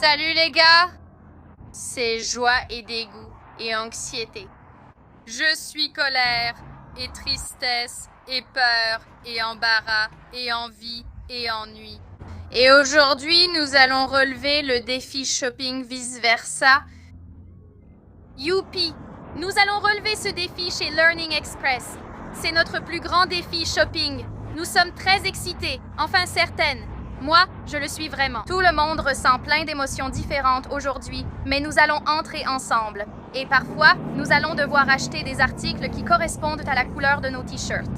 Salut les gars! C'est joie et dégoût et anxiété. Je suis colère et tristesse et peur et embarras et envie et ennui. Et aujourd'hui, nous allons relever le défi shopping vice-versa. Youpi! Nous allons relever ce défi chez Learning Express. C'est notre plus grand défi shopping. Nous sommes très excités, enfin certaines. Moi, je le suis vraiment. Tout le monde ressent plein d'émotions différentes aujourd'hui, mais nous allons entrer ensemble. Et parfois, nous allons devoir acheter des articles qui correspondent à la couleur de nos t-shirts.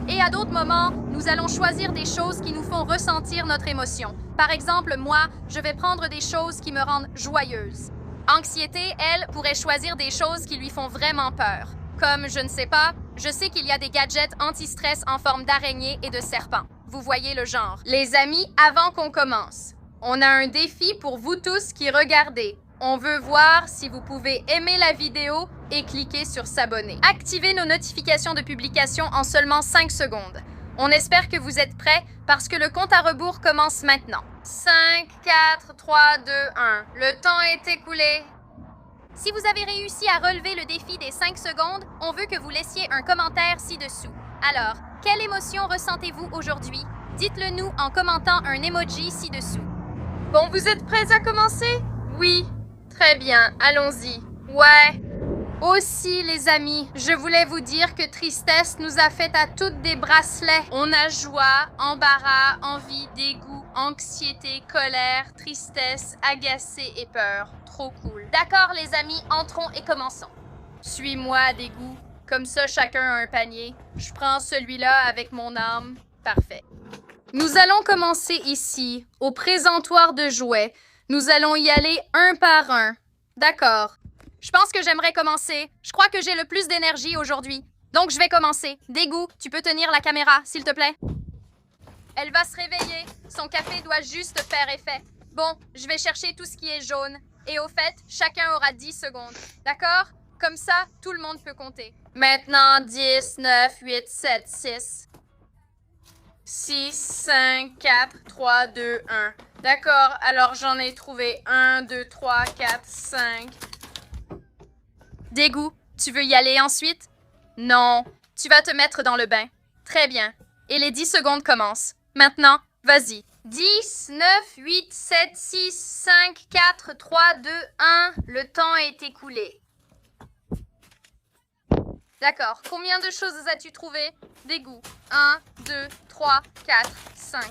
Et à d'autres moments, nous allons choisir des choses qui nous font ressentir notre émotion. Par exemple, moi, je vais prendre des choses qui me rendent joyeuse. Anxiété, elle, pourrait choisir des choses qui lui font vraiment peur. Comme, je ne sais pas, je sais qu'il y a des gadgets anti-stress en forme d'araignée et de serpent. Vous voyez le genre. Les amis, avant qu'on commence, on a un défi pour vous tous qui regardez. On veut voir si vous pouvez aimer la vidéo et cliquer sur s'abonner. Activez nos notifications de publication en seulement 5 secondes. On espère que vous êtes prêts parce que le compte à rebours commence maintenant. 5, 4, 3, 2, 1. Le temps est écoulé. Si vous avez réussi à relever le défi des 5 secondes, on veut que vous laissiez un commentaire ci-dessous. Alors, quelle émotion ressentez-vous aujourd'hui? Dites-le nous en commentant un emoji ci-dessous. Bon, vous êtes prêts à commencer? Oui. Très bien, allons-y. Ouais. Aussi, les amis, je voulais vous dire que Tristesse nous a fait à toutes des bracelets. On a joie, embarras, envie, dégoût, anxiété, colère, tristesse, agacé et peur. Trop cool. D'accord, les amis, entrons et commençons. Suis-moi, dégoût. Comme ça, chacun a un panier. Je prends celui-là avec mon âme. Parfait. Nous allons commencer ici, au présentoir de jouets. Nous allons y aller un par un. D'accord. Je pense que j'aimerais commencer. Je crois que j'ai le plus d'énergie aujourd'hui. Donc, je vais commencer. Dégoût, tu peux tenir la caméra, s'il te plaît? Elle va se réveiller. Son café doit juste faire effet. Bon, je vais chercher tout ce qui est jaune. Et au fait, chacun aura 10 secondes. D'accord? Comme ça, tout le monde peut compter. Maintenant, 10, 9, 8, 7, 6. 6, 5, 4, 3, 2, 1. D'accord, alors j'en ai trouvé 1, 2, 3, 4, 5. Dégoût, tu veux y aller ensuite? Non, tu vas te mettre dans le bain. Très bien. Et les 10 secondes commencent. Maintenant, vas-y. 10, 9, 8, 7, 6, 5, 4, 3, 2, 1. Le temps est écoulé. D'accord. Combien de choses as-tu trouvé? Dégoût. 1, 2, 3, 4, 5.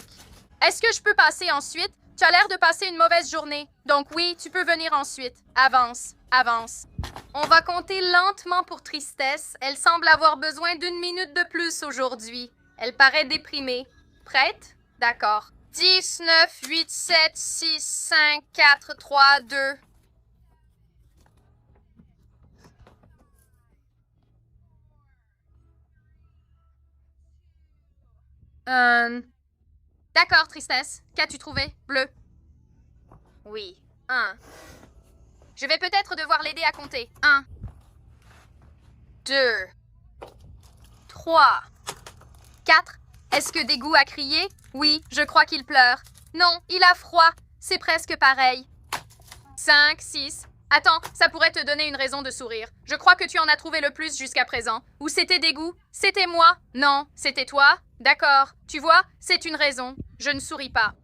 Est-ce que je peux passer ensuite? Tu as l'air de passer une mauvaise journée. Donc oui, tu peux venir ensuite. Avance, avance. On va compter lentement pour Tristesse. Elle semble avoir besoin d'1 minute de plus aujourd'hui. Elle paraît déprimée. Prête? D'accord. 10, 9, 8, 7, 6, 5, 4, 3, 2. D'accord, Tristesse. Qu'as-tu trouvé? Bleu. Oui. 1. Je vais peut-être devoir l'aider à compter. 1. 2. 3. 4. Est-ce que Dégoût a crié? Oui, je crois qu'il pleure. Non, il a froid. C'est presque pareil. 5, 6. Attends, ça pourrait te donner une raison de sourire. Je crois que tu en as trouvé le plus jusqu'à présent. Ou c'était Dégoût? C'était moi? Non, c'était toi? D'accord. Tu vois, c'est une raison. Je ne souris pas.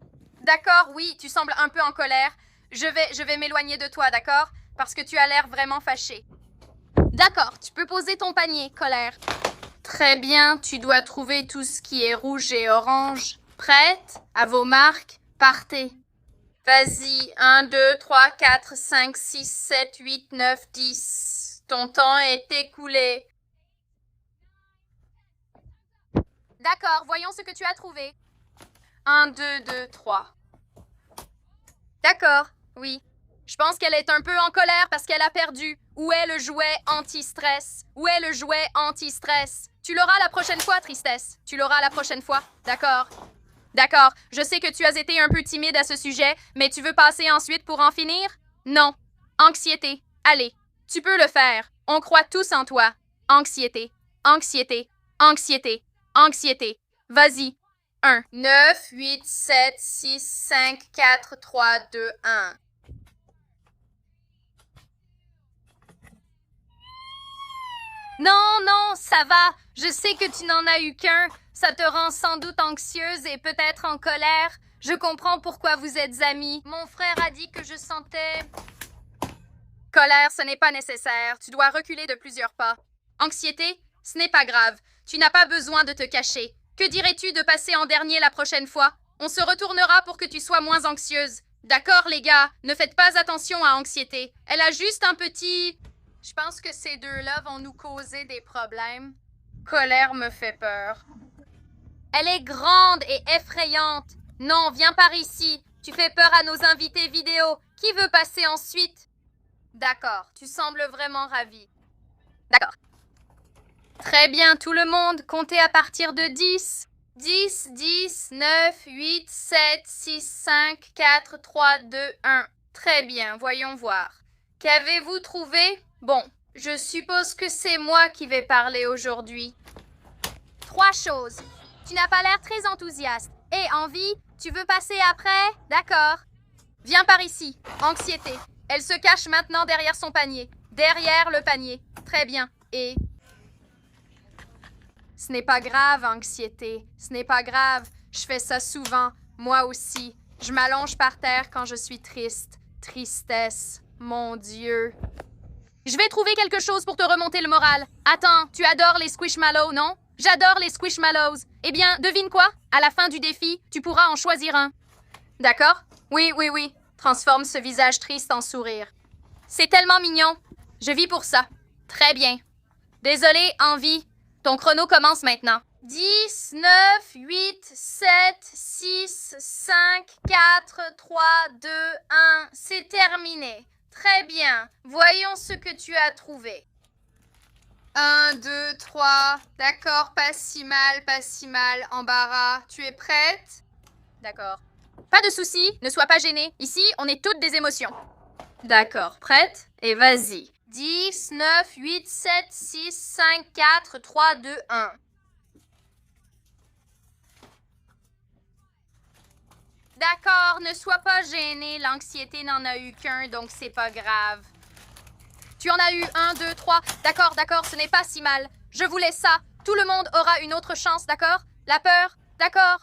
D'accord, oui, tu sembles un peu en colère. Je vais m'éloigner de toi, d'accord? Parce que tu as l'air vraiment fâché. D'accord, tu peux poser ton panier, colère. Très bien, tu dois trouver tout ce qui est rouge et orange. Prête? À vos marques, partez. Vas-y, 1, 2, 3, 4, 5, 6, 7, 8, 9, 10. Ton temps est écoulé. D'accord, voyons ce que tu as trouvé. 1, 2, 2, 3. D'accord, oui. Je pense qu'elle est un peu en colère parce qu'elle a perdu. Où est le jouet anti-stress? Où est le jouet anti-stress? Tu l'auras la prochaine fois, Tristesse. Tu l'auras la prochaine fois. D'accord. D'accord, je sais que tu as été un peu timide à ce sujet, mais tu veux passer ensuite pour en finir? Non. Anxiété. Allez, tu peux le faire. On croit tous en toi. Anxiété. Anxiété. Anxiété. Anxiété. Vas-y. 1. 9, 8, 7, 6, 5, 4, 3, 2, 1. Non, non, ça va. Je sais que tu n'en as eu qu'un. Ça te rend sans doute anxieuse et peut-être en colère. Je comprends pourquoi vous êtes amis. Mon frère a dit que je sentais... Colère, ce n'est pas nécessaire. Tu dois reculer de plusieurs pas. Anxiété, ce n'est pas grave. Tu n'as pas besoin de te cacher. Que dirais-tu de passer en dernier la prochaine fois? On se retournera pour que tu sois moins anxieuse. D'accord, les gars, ne faites pas attention à anxiété. Elle a juste un petit... Je pense que ces deux-là vont nous causer des problèmes. Colère me fait peur. Elle est grande et effrayante. Non, viens par ici. Tu fais peur à nos invités vidéo. Qui veut passer ensuite? D'accord, tu sembles vraiment ravi. D'accord. Très bien, tout le monde, comptez à partir de 10. 10, 10, 9, 8, 7, 6, 5, 4, 3, 2, 1. Très bien, voyons voir. Qu'avez-vous trouvé? Bon, je suppose que c'est moi qui vais parler aujourd'hui. 3 choses. Tu n'as pas l'air très enthousiaste. Et envie, tu veux passer après? D'accord. Viens par ici. Anxiété. Elle se cache maintenant derrière son panier. Derrière le panier. Très bien. Et... Ce n'est pas grave, anxiété. Ce n'est pas grave. Je fais ça souvent. Moi aussi. Je m'allonge par terre quand je suis triste. Tristesse. Mon Dieu. Je vais trouver quelque chose pour te remonter le moral. Attends, tu adores les squishmallows, non? J'adore les squishmallows. Eh bien, devine quoi? À la fin du défi, tu pourras en choisir un. D'accord? Oui, oui, oui. Transforme ce visage triste en sourire. C'est tellement mignon. Je vis pour ça. Très bien. Désolé, Envie. Ton chrono commence maintenant. 10, 9, 8, 7, 6, 5, 4, 3, 2, 1. C'est terminé. Très bien. Voyons ce que tu as trouvé. 1, 2, 3. D'accord, pas si mal, pas si mal. Embarras. Tu es prête? D'accord. Pas de souci, ne sois pas gênée. Ici, on est toutes des émotions. D'accord, prête? Et vas-y. 10, 9, 8, 7, 6, 5, 4, 3, 2, 1. D'accord, ne sois pas gênée. L'anxiété n'en a eu qu'un, donc c'est pas grave. Tu en as eu 1, 2, 3. D'accord, d'accord, ce n'est pas si mal. Je voulais ça. Tout le monde aura une autre chance, d'accord? La peur, d'accord?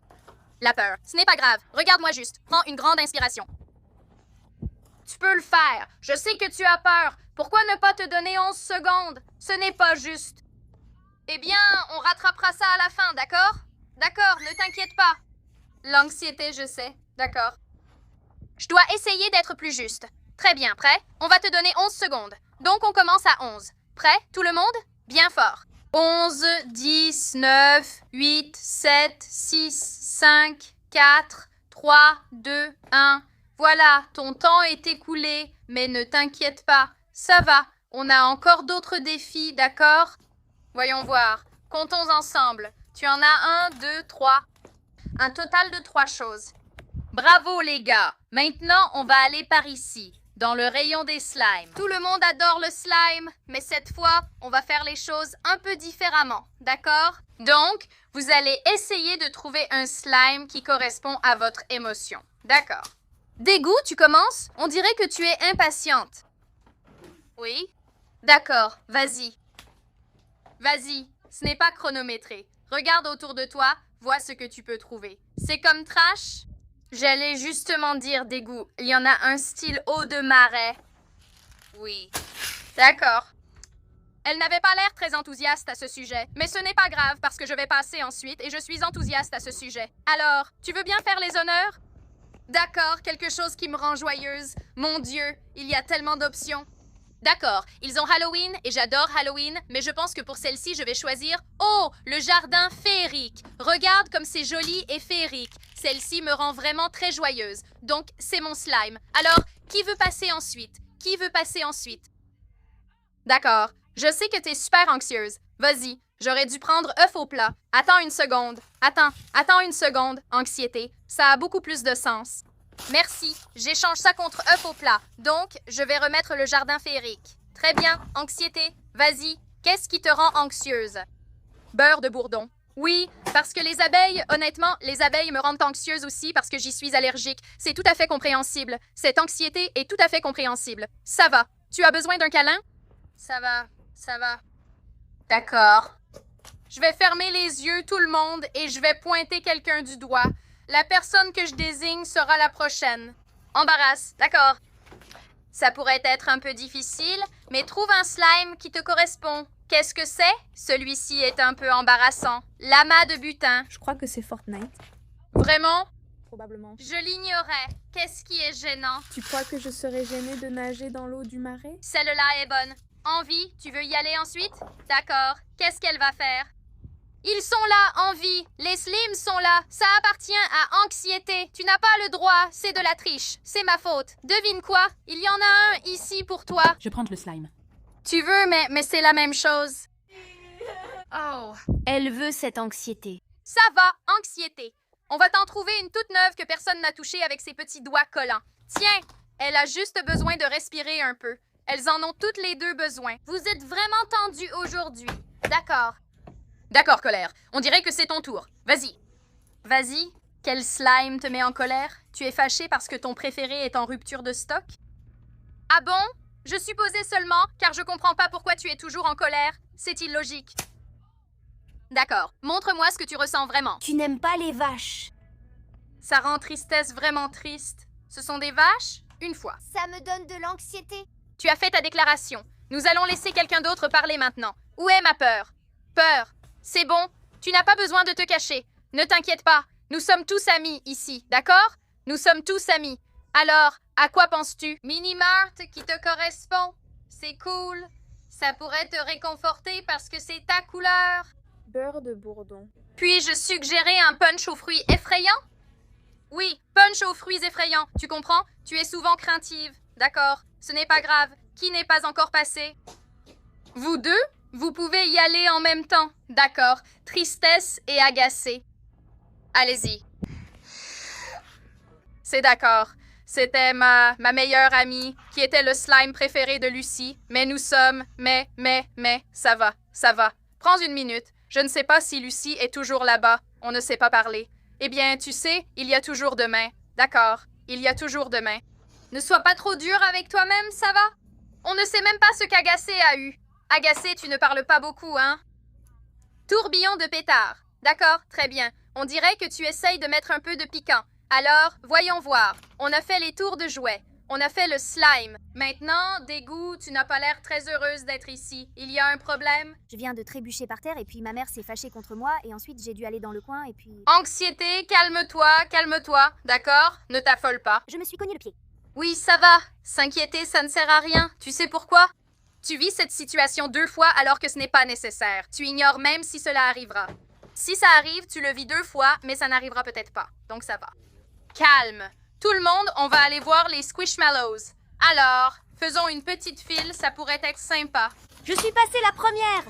La peur. Ce n'est pas grave. Regarde-moi juste. Prends une grande inspiration. Tu peux le faire. Je sais que tu as peur. Pourquoi ne pas te donner 11 secondes? Ce n'est pas juste. Eh bien, on rattrapera ça à la fin, d'accord? D'accord, ne t'inquiète pas. L'anxiété, je sais. D'accord. Je dois essayer d'être plus juste. Très bien, prêt? On va te donner 11 secondes. Donc, on commence à 11. Prêt, tout le monde? Bien fort. 11, 10, 9, 8, 7, 6, 5, 4, 3, 2, 1. Voilà, ton temps est écoulé, mais ne t'inquiète pas. Ça va, on a encore d'autres défis, d'accord? Voyons voir. Comptons ensemble. Tu en as 1, 2, 3. Un total de 3 choses. Bravo les gars. Maintenant, on va aller par ici, dans le rayon des slimes. Tout le monde adore le slime, mais cette fois, on va faire les choses un peu différemment, d'accord? Donc, vous allez essayer de trouver un slime qui correspond à votre émotion. D'accord. Dégoût, tu commences? On dirait que tu es impatiente. Oui? D'accord, vas-y. Vas-y, ce n'est pas chronométré. Regarde autour de toi, vois ce que tu peux trouver. C'est comme trash? J'allais justement dire dégoût. Il y en a un style eau de marais. Oui. D'accord. Elle n'avait pas l'air très enthousiaste à ce sujet, mais ce n'est pas grave parce que je vais passer ensuite et je suis enthousiaste à ce sujet. Alors, tu veux bien faire les honneurs? D'accord, quelque chose qui me rend joyeuse. Mon Dieu, il y a tellement d'options. D'accord, ils ont Halloween et j'adore Halloween, mais je pense que pour celle-ci, je vais choisir... Oh, le jardin féerique. Regarde comme c'est joli et féerique. Celle-ci me rend vraiment très joyeuse. Donc, c'est mon slime. Alors, qui veut passer ensuite? Qui veut passer ensuite? D'accord, je sais que t'es super anxieuse. Vas-y, j'aurais dû prendre œuf au plat. Attends une seconde. Attends une seconde. Anxiété, ça a beaucoup plus de sens. Merci, j'échange ça contre œuf au plat. Donc, je vais remettre le jardin féerique. Très bien, anxiété, vas-y. Qu'est-ce qui te rend anxieuse? Beurre de bourdon. Oui, parce que les abeilles, honnêtement, les abeilles me rendent anxieuse aussi parce que j'y suis allergique. C'est tout à fait compréhensible. Cette anxiété est tout à fait compréhensible. Ça va. Tu as besoin d'un câlin? Ça va, ça va. D'accord. Je vais fermer les yeux, tout le monde, et je vais pointer quelqu'un du doigt. La personne que je désigne sera la prochaine. Embarrasse, d'accord. Ça pourrait être un peu difficile, mais trouve un slime qui te correspond. Qu'est-ce que c'est? Celui-ci est un peu embarrassant. L'amas de butin. Je crois que c'est Fortnite. Vraiment? Probablement. Je l'ignorais. Qu'est-ce qui est gênant? Tu crois que je serais gênée de nager dans l'eau du marais? Celle-là est bonne. Envie, tu veux y aller ensuite? D'accord. Qu'est-ce qu'elle va faire? Ils sont là, Envie. Les slims sont là. Ça appartient à Anxiété. Tu n'as pas le droit. C'est de la triche. C'est ma faute. Devine quoi? Il y en a un ici pour toi. Je prends le slime. Tu veux, mais c'est la même chose. Oh, elle veut cette anxiété. Ça va, Anxiété. On va t'en trouver une toute neuve que personne n'a touchée avec ses petits doigts collants. Tiens, elle a juste besoin de respirer un peu. Elles en ont toutes les deux besoin. Vous êtes vraiment tendus aujourd'hui. D'accord. D'accord, Colère. On dirait que c'est ton tour. Vas-y. Vas-y. Quel slime te met en colère? Tu es fâché parce que ton préféré est en rupture de stock? Ah bon? Je supposais seulement, car je comprends pas pourquoi tu es toujours en colère. C'est illogique. D'accord. Montre-moi ce que tu ressens vraiment. Tu n'aimes pas les vaches. Ça rend Tristesse vraiment triste. Ce sont des vaches? Une fois. Ça me donne de l'anxiété. Tu as fait ta déclaration. Nous allons laisser quelqu'un d'autre parler maintenant. Où est ma peur? Peur. C'est bon. Tu n'as pas besoin de te cacher. Ne t'inquiète pas. Nous sommes tous amis ici, d'accord? Nous sommes tous amis. Alors, à quoi penses-tu? Minimart qui te correspond. C'est cool. Ça pourrait te réconforter parce que c'est ta couleur. Beurre de bourdon. Puis-je suggérer un punch aux fruits effrayants? Oui, punch aux fruits effrayants. Tu comprends? Tu es souvent craintive. D'accord. Ce n'est pas grave. Qui n'est pas encore passé? Vous deux? Vous pouvez y aller en même temps. D'accord. Tristesse et agacée. Allez-y. C'est d'accord. C'était ma meilleure amie, qui était le slime préféré de Lucie. Mais nous sommes... Mais, ça va, ça va. Prends une minute. Je ne sais pas si Lucie est toujours là-bas. On ne sait pas parler. Eh bien, tu sais, il y a toujours demain. D'accord. Il y a toujours demain. Ne sois pas trop dur avec toi-même, ça va? On ne sait même pas ce qu'Agacé a eu. Agacé, tu ne parles pas beaucoup, hein? Tourbillon de pétard. D'accord, très bien. On dirait que tu essayes de mettre un peu de piquant. Alors, voyons voir. On a fait les tours de jouets. On a fait le slime. Maintenant, Dégoût, tu n'as pas l'air très heureuse d'être ici. Il y a un problème? Je viens de trébucher par terre et puis ma mère s'est fâchée contre moi et ensuite j'ai dû aller dans le coin et puis... Anxiété, calme-toi, d'accord? Ne t'affole pas. Je me suis cogné le pied. Oui, ça va. S'inquiéter, ça ne sert à rien. Tu sais pourquoi? Tu vis cette situation 2 fois alors que ce n'est pas nécessaire. Tu ignores même si cela arrivera. Si ça arrive, tu le vis 2 fois, mais ça n'arrivera peut-être pas. Donc ça va. Calme. Tout le monde, on va aller voir les Squishmallows. Alors, faisons une petite file, ça pourrait être sympa. Je suis passée la première.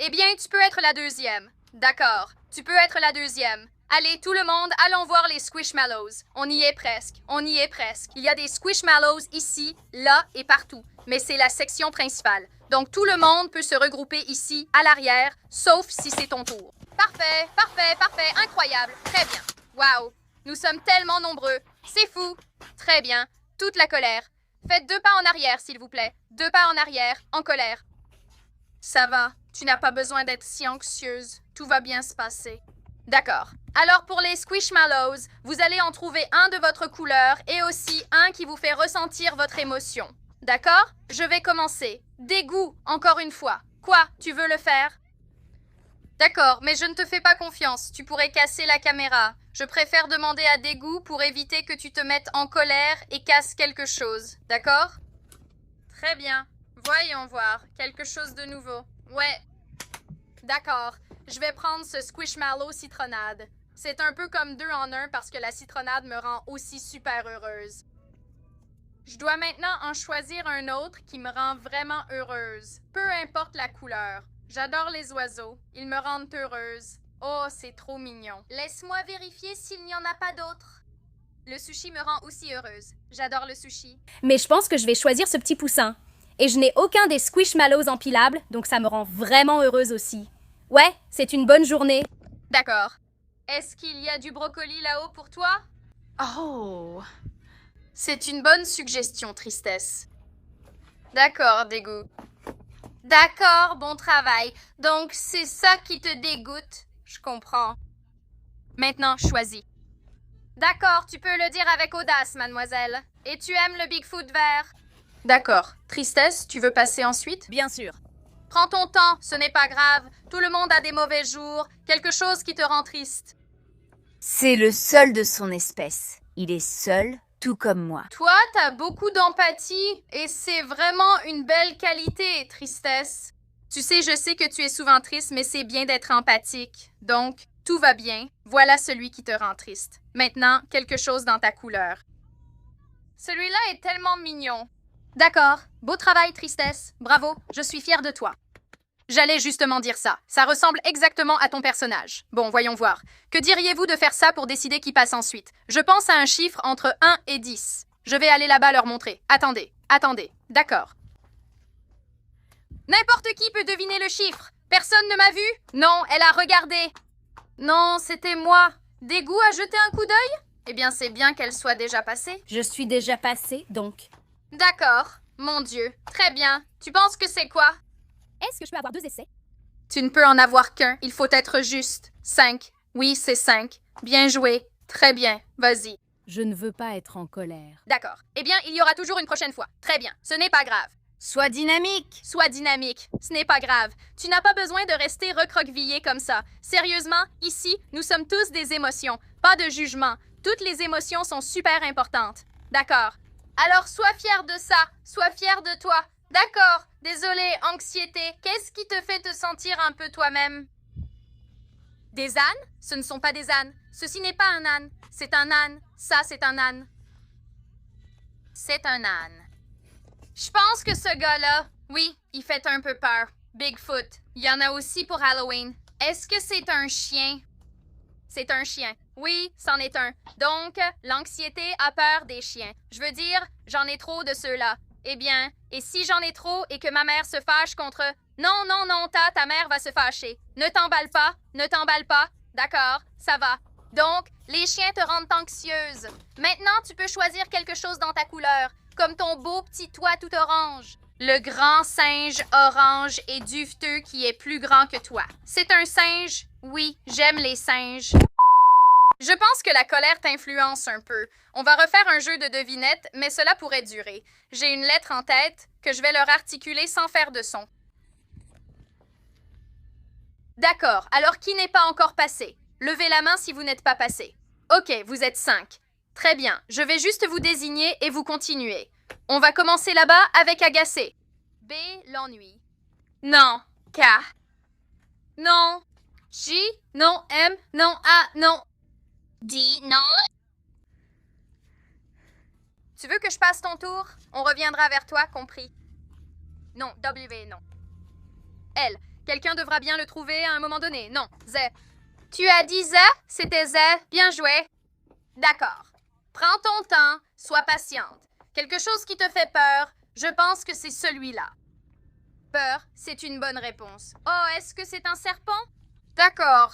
Eh bien, tu peux être la deuxième. D'accord. Tu peux être la deuxième. Allez, tout le monde, allons voir les Squishmallows. On y est presque. On y est presque. Il y a des Squishmallows ici, là et partout. Mais c'est la section principale. Donc, tout le monde peut se regrouper ici, à l'arrière, sauf si c'est ton tour. Parfait, parfait, parfait. Incroyable. Très bien. Wow. Nous sommes tellement nombreux. C'est fou. Très bien. Toute la colère. Faites 2 pas en arrière, s'il vous plaît. 2 pas en arrière, en colère. Ça va. Tu n'as pas besoin d'être si anxieuse. Tout va bien se passer. D'accord. Alors pour les Squishmallows, vous allez en trouver un de votre couleur et aussi un qui vous fait ressentir votre émotion. D'accord? Je vais commencer. Dégoût, encore une fois. Quoi? Tu veux le faire? D'accord, mais je ne te fais pas confiance. Tu pourrais casser la caméra. Je préfère demander à Dégoût pour éviter que tu te mettes en colère et casses quelque chose. D'accord? Très bien. Voyons voir. Quelque chose de nouveau. Ouais. D'accord. Je vais prendre ce Squishmallow citronnade. C'est un peu comme 2 en 1 parce que la citronnade me rend aussi super heureuse. Je dois maintenant en choisir un autre qui me rend vraiment heureuse. Peu importe la couleur. J'adore les oiseaux. Ils me rendent heureuse. Oh, c'est trop mignon. Laisse-moi vérifier s'il n'y en a pas d'autres. Le sushi me rend aussi heureuse. J'adore le sushi. Mais je pense que je vais choisir ce petit poussin. Et je n'ai aucun des Squishmallows empilables, donc ça me rend vraiment heureuse aussi. Ouais, c'est une bonne journée. D'accord. Est-ce qu'il y a du brocoli là-haut pour toi? Oh! C'est une bonne suggestion, Tristesse. D'accord, Dégoût. D'accord, bon travail. Donc, c'est ça qui te dégoûte. Je comprends. Maintenant, choisis. D'accord, tu peux le dire avec audace, mademoiselle. Et tu aimes le Bigfoot vert? D'accord. Tristesse, tu veux passer ensuite? Bien sûr. Prends ton temps, ce n'est pas grave. Tout le monde a des mauvais jours. Quelque chose qui te rend triste. C'est le seul de son espèce. Il est seul, tout comme moi. Toi, t'as beaucoup d'empathie et c'est vraiment une belle qualité, Tristesse. Tu sais, je sais que tu es souvent triste, mais c'est bien d'être empathique. Donc, tout va bien. Voilà celui qui te rend triste. Maintenant, quelque chose dans ta couleur. Celui-là est tellement mignon. D'accord. Beau travail, Tristesse. Bravo. Je suis fière de toi. J'allais justement dire ça. Ça ressemble exactement à ton personnage. Bon, voyons voir. Que diriez-vous de faire ça pour décider qui passe ensuite? Je pense à un chiffre entre 1 et 10. Je vais aller là-bas leur montrer. Attendez. D'accord. N'importe qui peut deviner le chiffre. Personne ne m'a vu? Non, elle a regardé. Non, c'était moi. Dégoût à jeter un coup d'œil? Eh bien, c'est bien qu'elle soit déjà passée. Je suis déjà passée, donc. D'accord. Mon Dieu. Très bien. Tu penses que c'est quoi? Est-ce que je peux avoir 2 essais? Tu ne peux en avoir qu'un. Il faut être juste. 5. Oui, c'est 5. Bien joué. Très bien. Vas-y. Je ne veux pas être en colère. D'accord. Eh bien, il y aura toujours une prochaine fois. Très bien. Ce n'est pas grave. Sois dynamique. Sois dynamique. Ce n'est pas grave. Tu n'as pas besoin de rester recroquevillé comme ça. Sérieusement, ici, nous sommes tous des émotions. Pas de jugement. Toutes les émotions sont super importantes. D'accord. Alors, sois fier de ça. Sois fier de toi. D'accord. Désolé, anxiété. Qu'est-ce qui te fait te sentir un peu toi-même? Des ânes? Ce ne sont pas des ânes. Ceci n'est pas un âne. C'est un âne. Ça, c'est un âne. C'est un âne. Je pense que ce gars-là, oui, il fait un peu peur. Bigfoot. Il y en a aussi pour Halloween. Est-ce que c'est un chien? C'est un chien. Oui, c'en est un. Donc, l'anxiété a peur des chiens. Je veux dire, j'en ai trop de ceux-là. Eh bien, et si j'en ai trop et que ma mère se fâche contre... Non, non, non, ta mère va se fâcher. Ne t'emballe pas, ne t'emballe pas. D'accord, ça va. Donc, les chiens te rendent anxieuse. Maintenant, tu peux choisir quelque chose dans ta couleur, comme ton beau petit toit tout orange. Le grand singe orange et duveteux qui est plus grand que toi. C'est un singe? Oui, j'aime les singes. Je pense que la colère t'influence un peu. On va refaire un jeu de devinettes, mais cela pourrait durer. J'ai une lettre en tête que je vais leur articuler sans faire de son. D'accord, alors qui n'est pas encore passé? Levez la main si vous n'êtes pas passé. Ok, vous êtes 5. Très bien, je vais juste vous désigner et vous continuez. On va commencer là-bas avec agacé. B, l'ennui. Non. K. Non. J, non. M, non. A, non. D, non. Tu veux que je passe ton tour? On reviendra vers toi, compris. Non, W, non. L, quelqu'un devra bien le trouver à un moment donné. Non, Z. Tu as dit Z? C'était Z. Bien joué. D'accord. Prends ton temps, sois patiente. Quelque chose qui te fait peur, je pense que c'est celui-là. Peur, c'est une bonne réponse. Oh, est-ce que c'est un serpent? D'accord.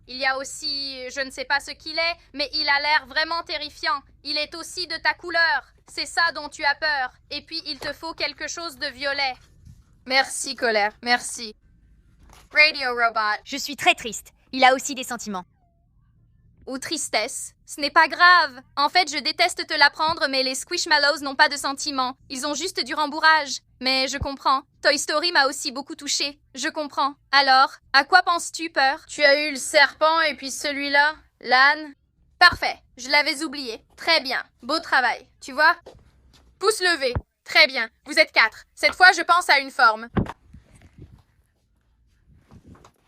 Il y a aussi, je ne sais pas ce qu'il est, mais il a l'air vraiment terrifiant. Il est aussi de ta couleur. C'est ça dont tu as peur. Et puis, il te faut quelque chose de violet. Merci, colère. Merci. Radio Robot. Je suis très triste. Il a aussi des sentiments. Ou tristesse. Ce n'est pas grave. En fait, je déteste te l'apprendre, mais les Squishmallows n'ont pas de sentiments. Ils ont juste du rembourrage. Mais je comprends. Toy Story m'a aussi beaucoup touchée. Je comprends. Alors, à quoi penses-tu, Peur? Tu as eu le serpent et puis celui-là, l'âne. Parfait. Je l'avais oublié. Très bien. Beau travail. Tu vois? Pouce levé. Très bien. Vous êtes 4. Cette fois, je pense à une forme.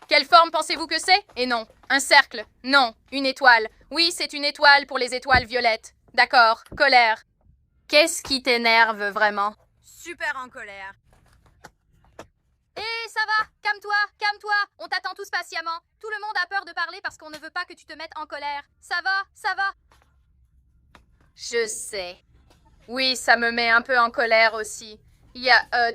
Quelle forme pensez-vous que c'est? Et non. Un cercle. Non. Une étoile. Oui, c'est une étoile pour les étoiles violettes. D'accord. Colère. Qu'est-ce qui t'énerve vraiment? Super en colère. Hé, ça va? Calme-toi, calme-toi. On t'attend tous patiemment. Tout le monde a peur de parler parce qu'on ne veut pas que tu te mettes en colère. Ça va, ça va. Je sais. Oui, ça me met un peu en colère aussi.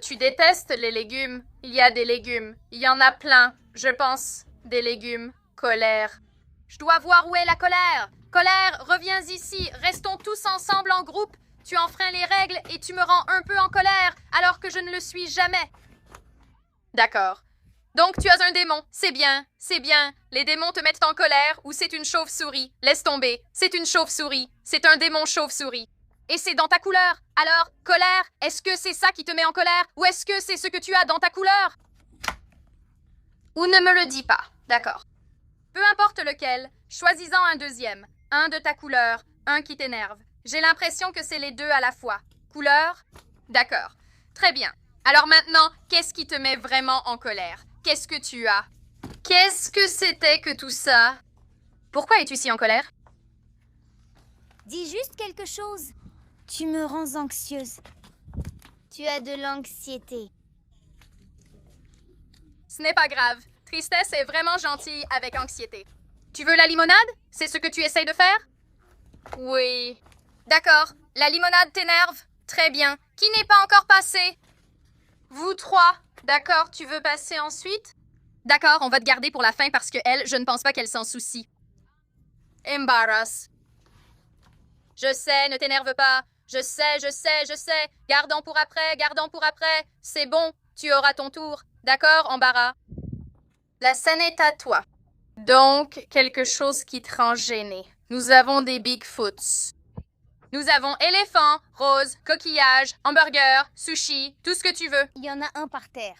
Tu détestes les légumes? Il y a des légumes. Il y en a plein. Je pense. Des légumes. Colère. Je dois voir où est la colère. Colère, reviens ici. Restons tous ensemble en groupe. Tu enfreins les règles et tu me rends un peu en colère alors que je ne le suis jamais. D'accord. Donc tu as un démon. C'est bien, c'est bien. Les démons te mettent en colère ou c'est une chauve-souris. Laisse tomber. C'est une chauve-souris. C'est un démon chauve-souris. Et c'est dans ta couleur. Alors, colère, est-ce que c'est ça qui te met en colère ou est-ce que c'est ce que tu as dans ta couleur? Ou ne me le dis pas. D'accord. Peu importe lequel, choisis-en un deuxième. Un de ta couleur, un qui t'énerve. J'ai l'impression que c'est les deux à la fois. Couleur? D'accord. Très bien. Alors maintenant, qu'est-ce qui te met vraiment en colère? Qu'est-ce que tu as? Qu'est-ce que c'était que tout ça? Pourquoi es-tu si en colère? Dis juste quelque chose. Tu me rends anxieuse. Tu as de l'anxiété. Ce n'est pas grave. Tristesse est vraiment gentille avec anxiété. Tu veux la limonade? C'est ce que tu essayes de faire? Oui. D'accord. La limonade t'énerve? Très bien. Qui n'est pas encore passé? Vous trois. D'accord, tu veux passer ensuite? D'accord, on va te garder pour la fin parce que elle, je ne pense pas qu'elle s'en soucie. Embarrass. Je sais, ne t'énerve pas. Je sais. Gardons pour après, gardons pour après. C'est bon, tu auras ton tour. D'accord, embarras? La scène est à toi. Donc, quelque chose qui te rend gêné. Nous avons des Bigfoots. Nous avons éléphant, rose, coquillage, hamburger, sushi, tout ce que tu veux. Il y en a un par terre.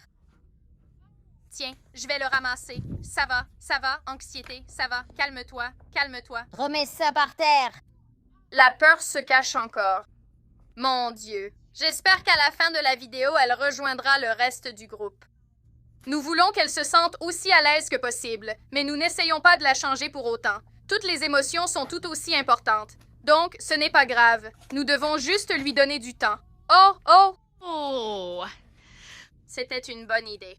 Tiens, je vais le ramasser. Ça va, anxiété, ça va. Calme-toi, calme-toi. Remets ça par terre. La peur se cache encore. Mon Dieu. J'espère qu'à la fin de la vidéo, elle rejoindra le reste du groupe. Nous voulons qu'elle se sente aussi à l'aise que possible, mais nous n'essayons pas de la changer pour autant. Toutes les émotions sont tout aussi importantes. Donc, ce n'est pas grave. Nous devons juste lui donner du temps. Oh! C'était une bonne idée.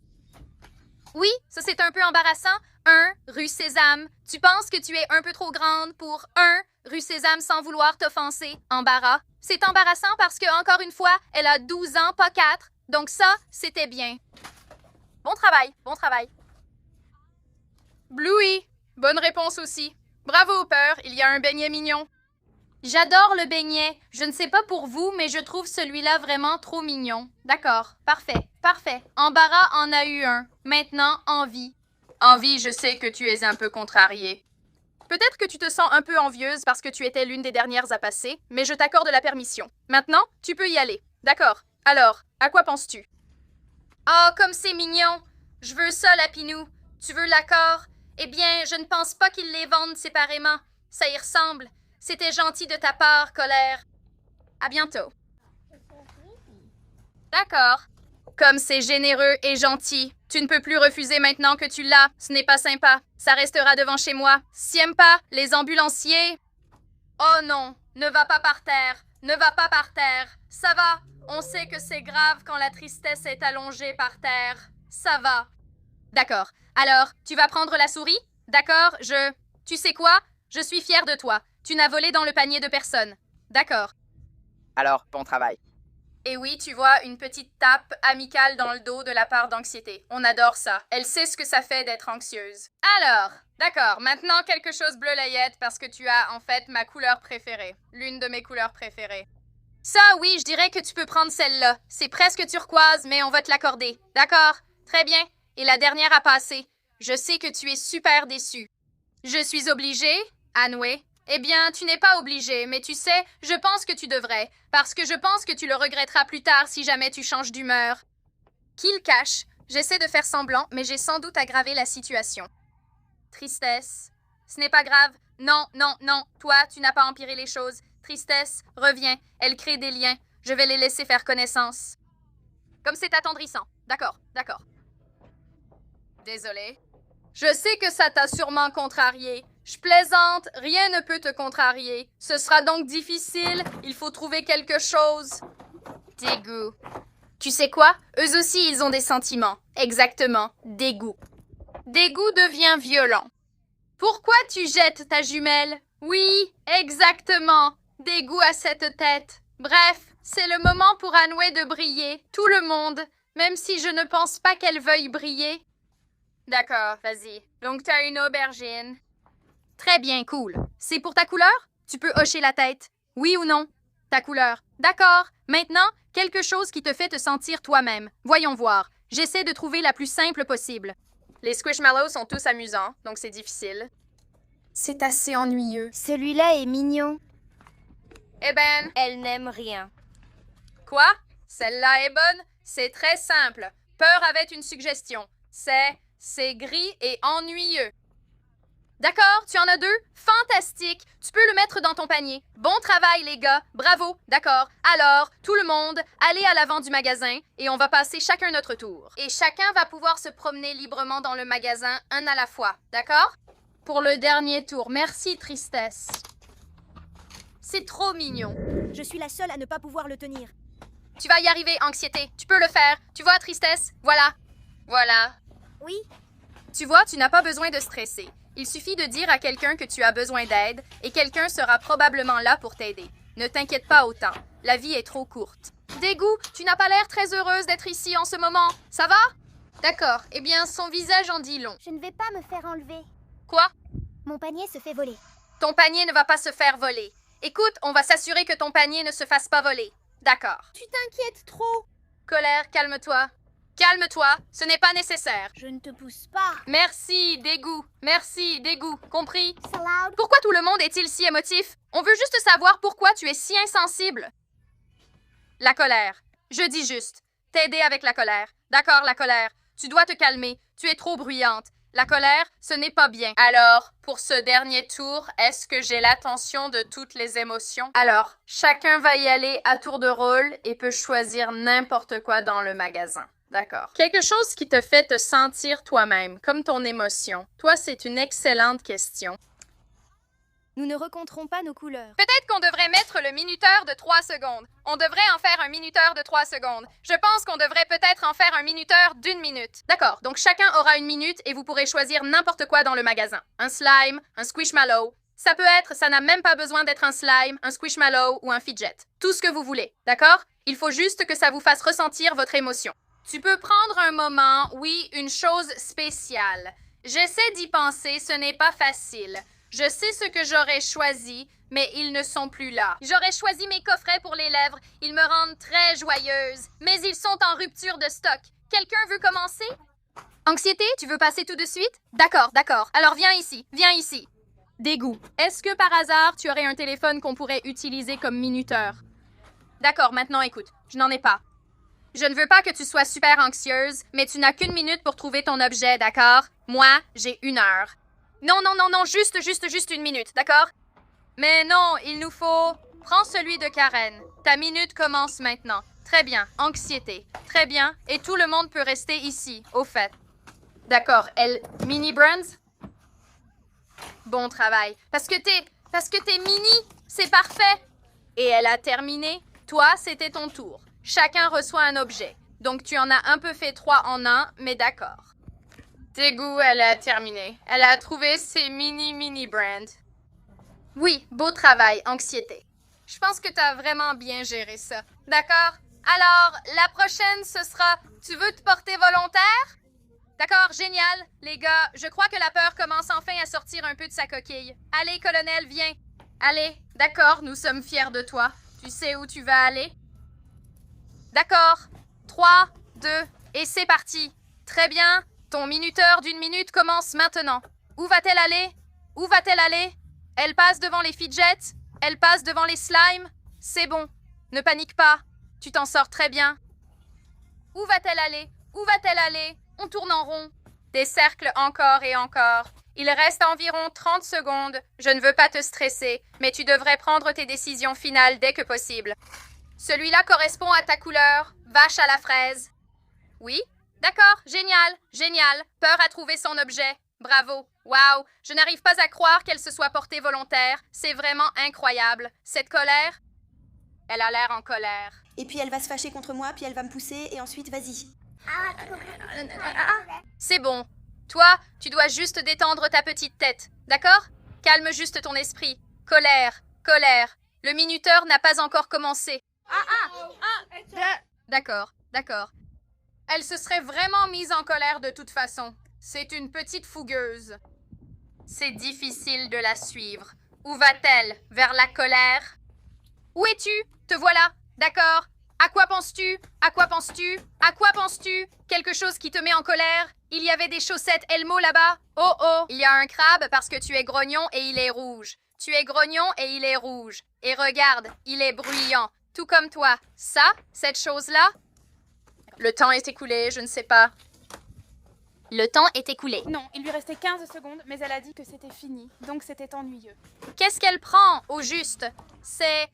Oui, ça c'est un peu embarrassant. 1, rue Sésame. Tu penses que tu es un peu trop grande pour 1, rue Sésame sans vouloir t'offenser. Embarras. C'est embarrassant parce que, encore une fois, elle a 12 ans, pas 4. Donc ça, c'était bien. Bon travail, bon travail. Bluey. Bonne réponse aussi. Bravo, Hopper, il y a un beignet mignon. J'adore le beignet. Je ne sais pas pour vous, mais je trouve celui-là vraiment trop mignon. D'accord, parfait, parfait. Embarras en a eu un. Maintenant, Envie. Envie, je sais que tu es un peu contrariée. Peut-être que tu te sens un peu envieuse parce que tu étais l'une des dernières à passer, mais je t'accorde la permission. Maintenant, tu peux y aller. D'accord. Alors, à quoi penses-tu? Oh, comme c'est mignon. Je veux ça, Lapinou. Tu veux l'accord? Eh bien, je ne pense pas qu'ils les vendent séparément. Ça y ressemble. C'était gentil de ta part, Colère. À bientôt. D'accord. Comme c'est généreux et gentil. Tu ne peux plus refuser maintenant que tu l'as. Ce n'est pas sympa. Ça restera devant chez moi. Siempa, les ambulanciers. Oh non, ne va pas par terre. Ne va pas par terre. Ça va. On sait que c'est grave quand la tristesse est allongée par terre. Ça va. D'accord. Alors, tu vas prendre la souris? D'accord, Tu sais quoi? Je suis fière de toi. Tu n'as volé dans le panier de personne. D'accord. Alors, bon travail. Et oui, tu vois, une petite tape amicale dans le dos de la part d'anxiété. On adore ça. Elle sait ce que ça fait d'être anxieuse. Alors, d'accord, maintenant quelque chose bleu layette parce que tu as en fait ma couleur préférée. L'une de mes couleurs préférées. Ça, oui, je dirais que tu peux prendre celle-là. C'est presque turquoise, mais on va te l'accorder. D'accord? Très bien. Et la dernière à passer. Je sais que tu es super déçue. Je suis obligée, Anoué. Eh bien, tu n'es pas obligée, mais tu sais, je pense que tu devrais, parce que je pense que tu le regretteras plus tard si jamais tu changes d'humeur. Qu'il cache. J'essaie de faire semblant, mais j'ai sans doute aggravé la situation. Tristesse. Ce n'est pas grave. Non. Toi, tu n'as pas empiré les choses. Tristesse, reviens. Elle crée des liens. Je vais les laisser faire connaissance. Comme c'est attendrissant. D'accord. Désolée. Je sais que ça t'a sûrement contrarié. Je plaisante, rien ne peut te contrarier. Ce sera donc difficile, il faut trouver quelque chose. Dégoût. Tu sais quoi? Eux aussi, ils ont des sentiments. Exactement, dégoût. Dégoût devient violent. Pourquoi tu jettes ta jumelle? Oui, exactement. Dégoût à cette tête. Bref, c'est le moment pour Anoué de briller. Tout le monde, même si je ne pense pas qu'elle veuille briller. D'accord, vas-y. Donc, t'as une aubergine. Très bien, cool. C'est pour ta couleur? Tu peux hocher la tête. Oui ou non? Ta couleur. D'accord. Maintenant, quelque chose qui te fait te sentir toi-même. Voyons voir. J'essaie de trouver la plus simple possible. Les Squishmallows sont tous amusants, donc c'est difficile. C'est assez ennuyeux. Celui-là est mignon. Eh ben, Elle n'aime rien. quoi? Celle-là est bonne? C'est très simple. Peur avait une suggestion. C'est gris et ennuyeux. D'accord, tu en as deux? Fantastique! Tu peux le mettre dans ton panier. Bon travail, les gars. Bravo. D'accord. Alors, tout le monde, allez à l'avant du magasin et on va passer chacun notre tour. Et chacun va pouvoir se promener librement dans le magasin, un à la fois. D'accord? Pour le dernier tour. Merci, Tristesse. C'est trop mignon. Je suis la seule à ne pas pouvoir le tenir. Tu vas y arriver, Anxiété. Tu peux le faire. Tu vois, Tristesse? Voilà. Voilà. Oui, Tu vois, tu n'as pas besoin de stresser. Il suffit de dire à quelqu'un que tu as besoin d'aide et quelqu'un sera probablement là pour t'aider. Ne t'inquiète pas autant. La vie est trop courte. Dégoût, tu n'as pas l'air très heureuse d'être ici en ce moment. Ça va? D'accord. Eh bien, son visage en dit long. je ne vais pas me faire enlever. Quoi? Mon panier se fait voler. Ton panier ne va pas se faire voler. Écoute, on va s'assurer que ton panier ne se fasse pas voler. D'accord. Tu t'inquiètes trop. Colère, calme-toi. Calme-toi, ce n'est pas nécessaire. Je ne te pousse pas. Merci, dégoût. Merci, dégoût. Compris? Salade. Pourquoi tout le monde est-il si émotif? On veut juste savoir pourquoi tu es si insensible. La colère. Je dis juste. T'aider avec la colère. D'accord, la colère. Tu dois te calmer. Tu es trop bruyante. La colère, ce n'est pas bien. Alors, pour ce dernier tour, est-ce que j'ai l'attention de toutes les émotions? Alors, chacun va y aller à tour de rôle et peut choisir n'importe quoi dans le magasin. D'accord. Quelque chose qui te fait te sentir toi-même, comme ton émotion. Toi, c'est une excellente question. Nous ne rencontrons pas nos couleurs. Peut-être qu'on devrait mettre le minuteur de 3 secondes. On devrait en faire un minuteur de 3 secondes. Je pense qu'on devrait peut-être en faire un minuteur d'1 minute. D'accord, donc chacun aura 1 minute et vous pourrez choisir n'importe quoi dans le magasin. Un slime, un squishmallow. Ça peut être, ça n'a même pas besoin d'être un slime, un squishmallow ou un fidget. Tout ce que vous voulez, d'accord? Il faut juste que ça vous fasse ressentir votre émotion. Tu peux prendre un moment, oui, une chose spéciale. J'essaie d'y penser, ce n'est pas facile. Je sais ce que j'aurais choisi, mais ils ne sont plus là. J'aurais choisi mes coffrets pour les lèvres. Ils me rendent très joyeuse. Mais ils sont en rupture de stock. Quelqu'un veut commencer? Anxiété, tu veux passer tout de suite? D'accord, d'accord. Alors viens ici, viens ici. Dégoût. Est-ce que par hasard, tu aurais un téléphone qu'on pourrait utiliser comme minuteur? D'accord, maintenant écoute, je n'en ai pas. Je ne veux pas que tu sois super anxieuse, mais tu n'as qu'1 minute pour trouver ton objet, d'accord? Moi, j'ai 1 heure. Non, non, non, non, juste 1 minute, d'accord? Mais non, il nous faut... Prends celui de Karen. Ta minute commence maintenant. Très bien, anxiété. Très bien, et tout le monde peut rester ici, au fait. D'accord, elle... Mini Brands? Bon travail. Parce que t'es mini, c'est parfait. Et elle a terminé. Toi, c'était ton tour. Chacun reçoit un objet. Donc tu en as un peu fait 3 en 1, mais d'accord. Dégoût, elle a terminé. Elle a trouvé ses mini brands. Oui, beau travail, anxiété. Je pense que t'as vraiment bien géré ça. D'accord? Alors, la prochaine, ce sera... Tu veux te porter volontaire? D'accord, génial. Les gars, je crois que la peur commence enfin à sortir un peu de sa coquille. Allez, colonel, viens. Allez, d'accord, nous sommes fiers de toi. Tu sais où tu vas aller? D'accord. 3, 2, et c'est parti. Très bien. Ton minuteur d'1 minute commence maintenant. Où va-t-elle aller? Où va-t-elle aller? Elle passe devant les fidgets? Elle passe devant les slimes? C'est bon. Ne panique pas. Tu t'en sors très bien. Où va-t-elle aller? Où va-t-elle aller? On tourne en rond. Des cercles encore et encore. Il reste environ 30 secondes. Je ne veux pas te stresser, mais tu devrais prendre tes décisions finales dès que possible. Celui-là correspond à ta couleur. Vache à la fraise. Oui? D'accord, génial, génial. Peur à trouver son objet. Bravo. Waouh, je n'arrive pas à croire qu'elle se soit portée volontaire. C'est vraiment incroyable. Cette colère? Elle a l'air en colère. Et puis elle va se fâcher contre moi, puis elle va me pousser, et ensuite vas-y. C'est bon. Toi, tu dois juste détendre ta petite tête. D'accord? Calme juste ton esprit. Colère, colère. Le minuteur n'a pas encore commencé. D'accord, d'accord. Elle se serait vraiment mise en colère de toute façon. C'est une petite fougueuse. C'est difficile de la suivre. Où va-t-elle? Vers la colère? Où es-tu? Te voilà. D'accord. À quoi penses-tu? À quoi penses-tu? À quoi penses-tu? Quelque chose qui te met en colère? Il y avait des chaussettes Elmo là-bas? Oh oh! Il y a un crabe parce que tu es grognon et il est rouge. Tu es grognon et il est rouge. Et regarde, il est bruyant. Tout comme toi. Ça, cette chose-là? Le temps est écoulé, je ne sais pas. Le temps est écoulé. Non, il lui restait 15 secondes, mais elle a dit que c'était fini, donc c'était ennuyeux. Qu'est-ce qu'elle prend, au juste? C'est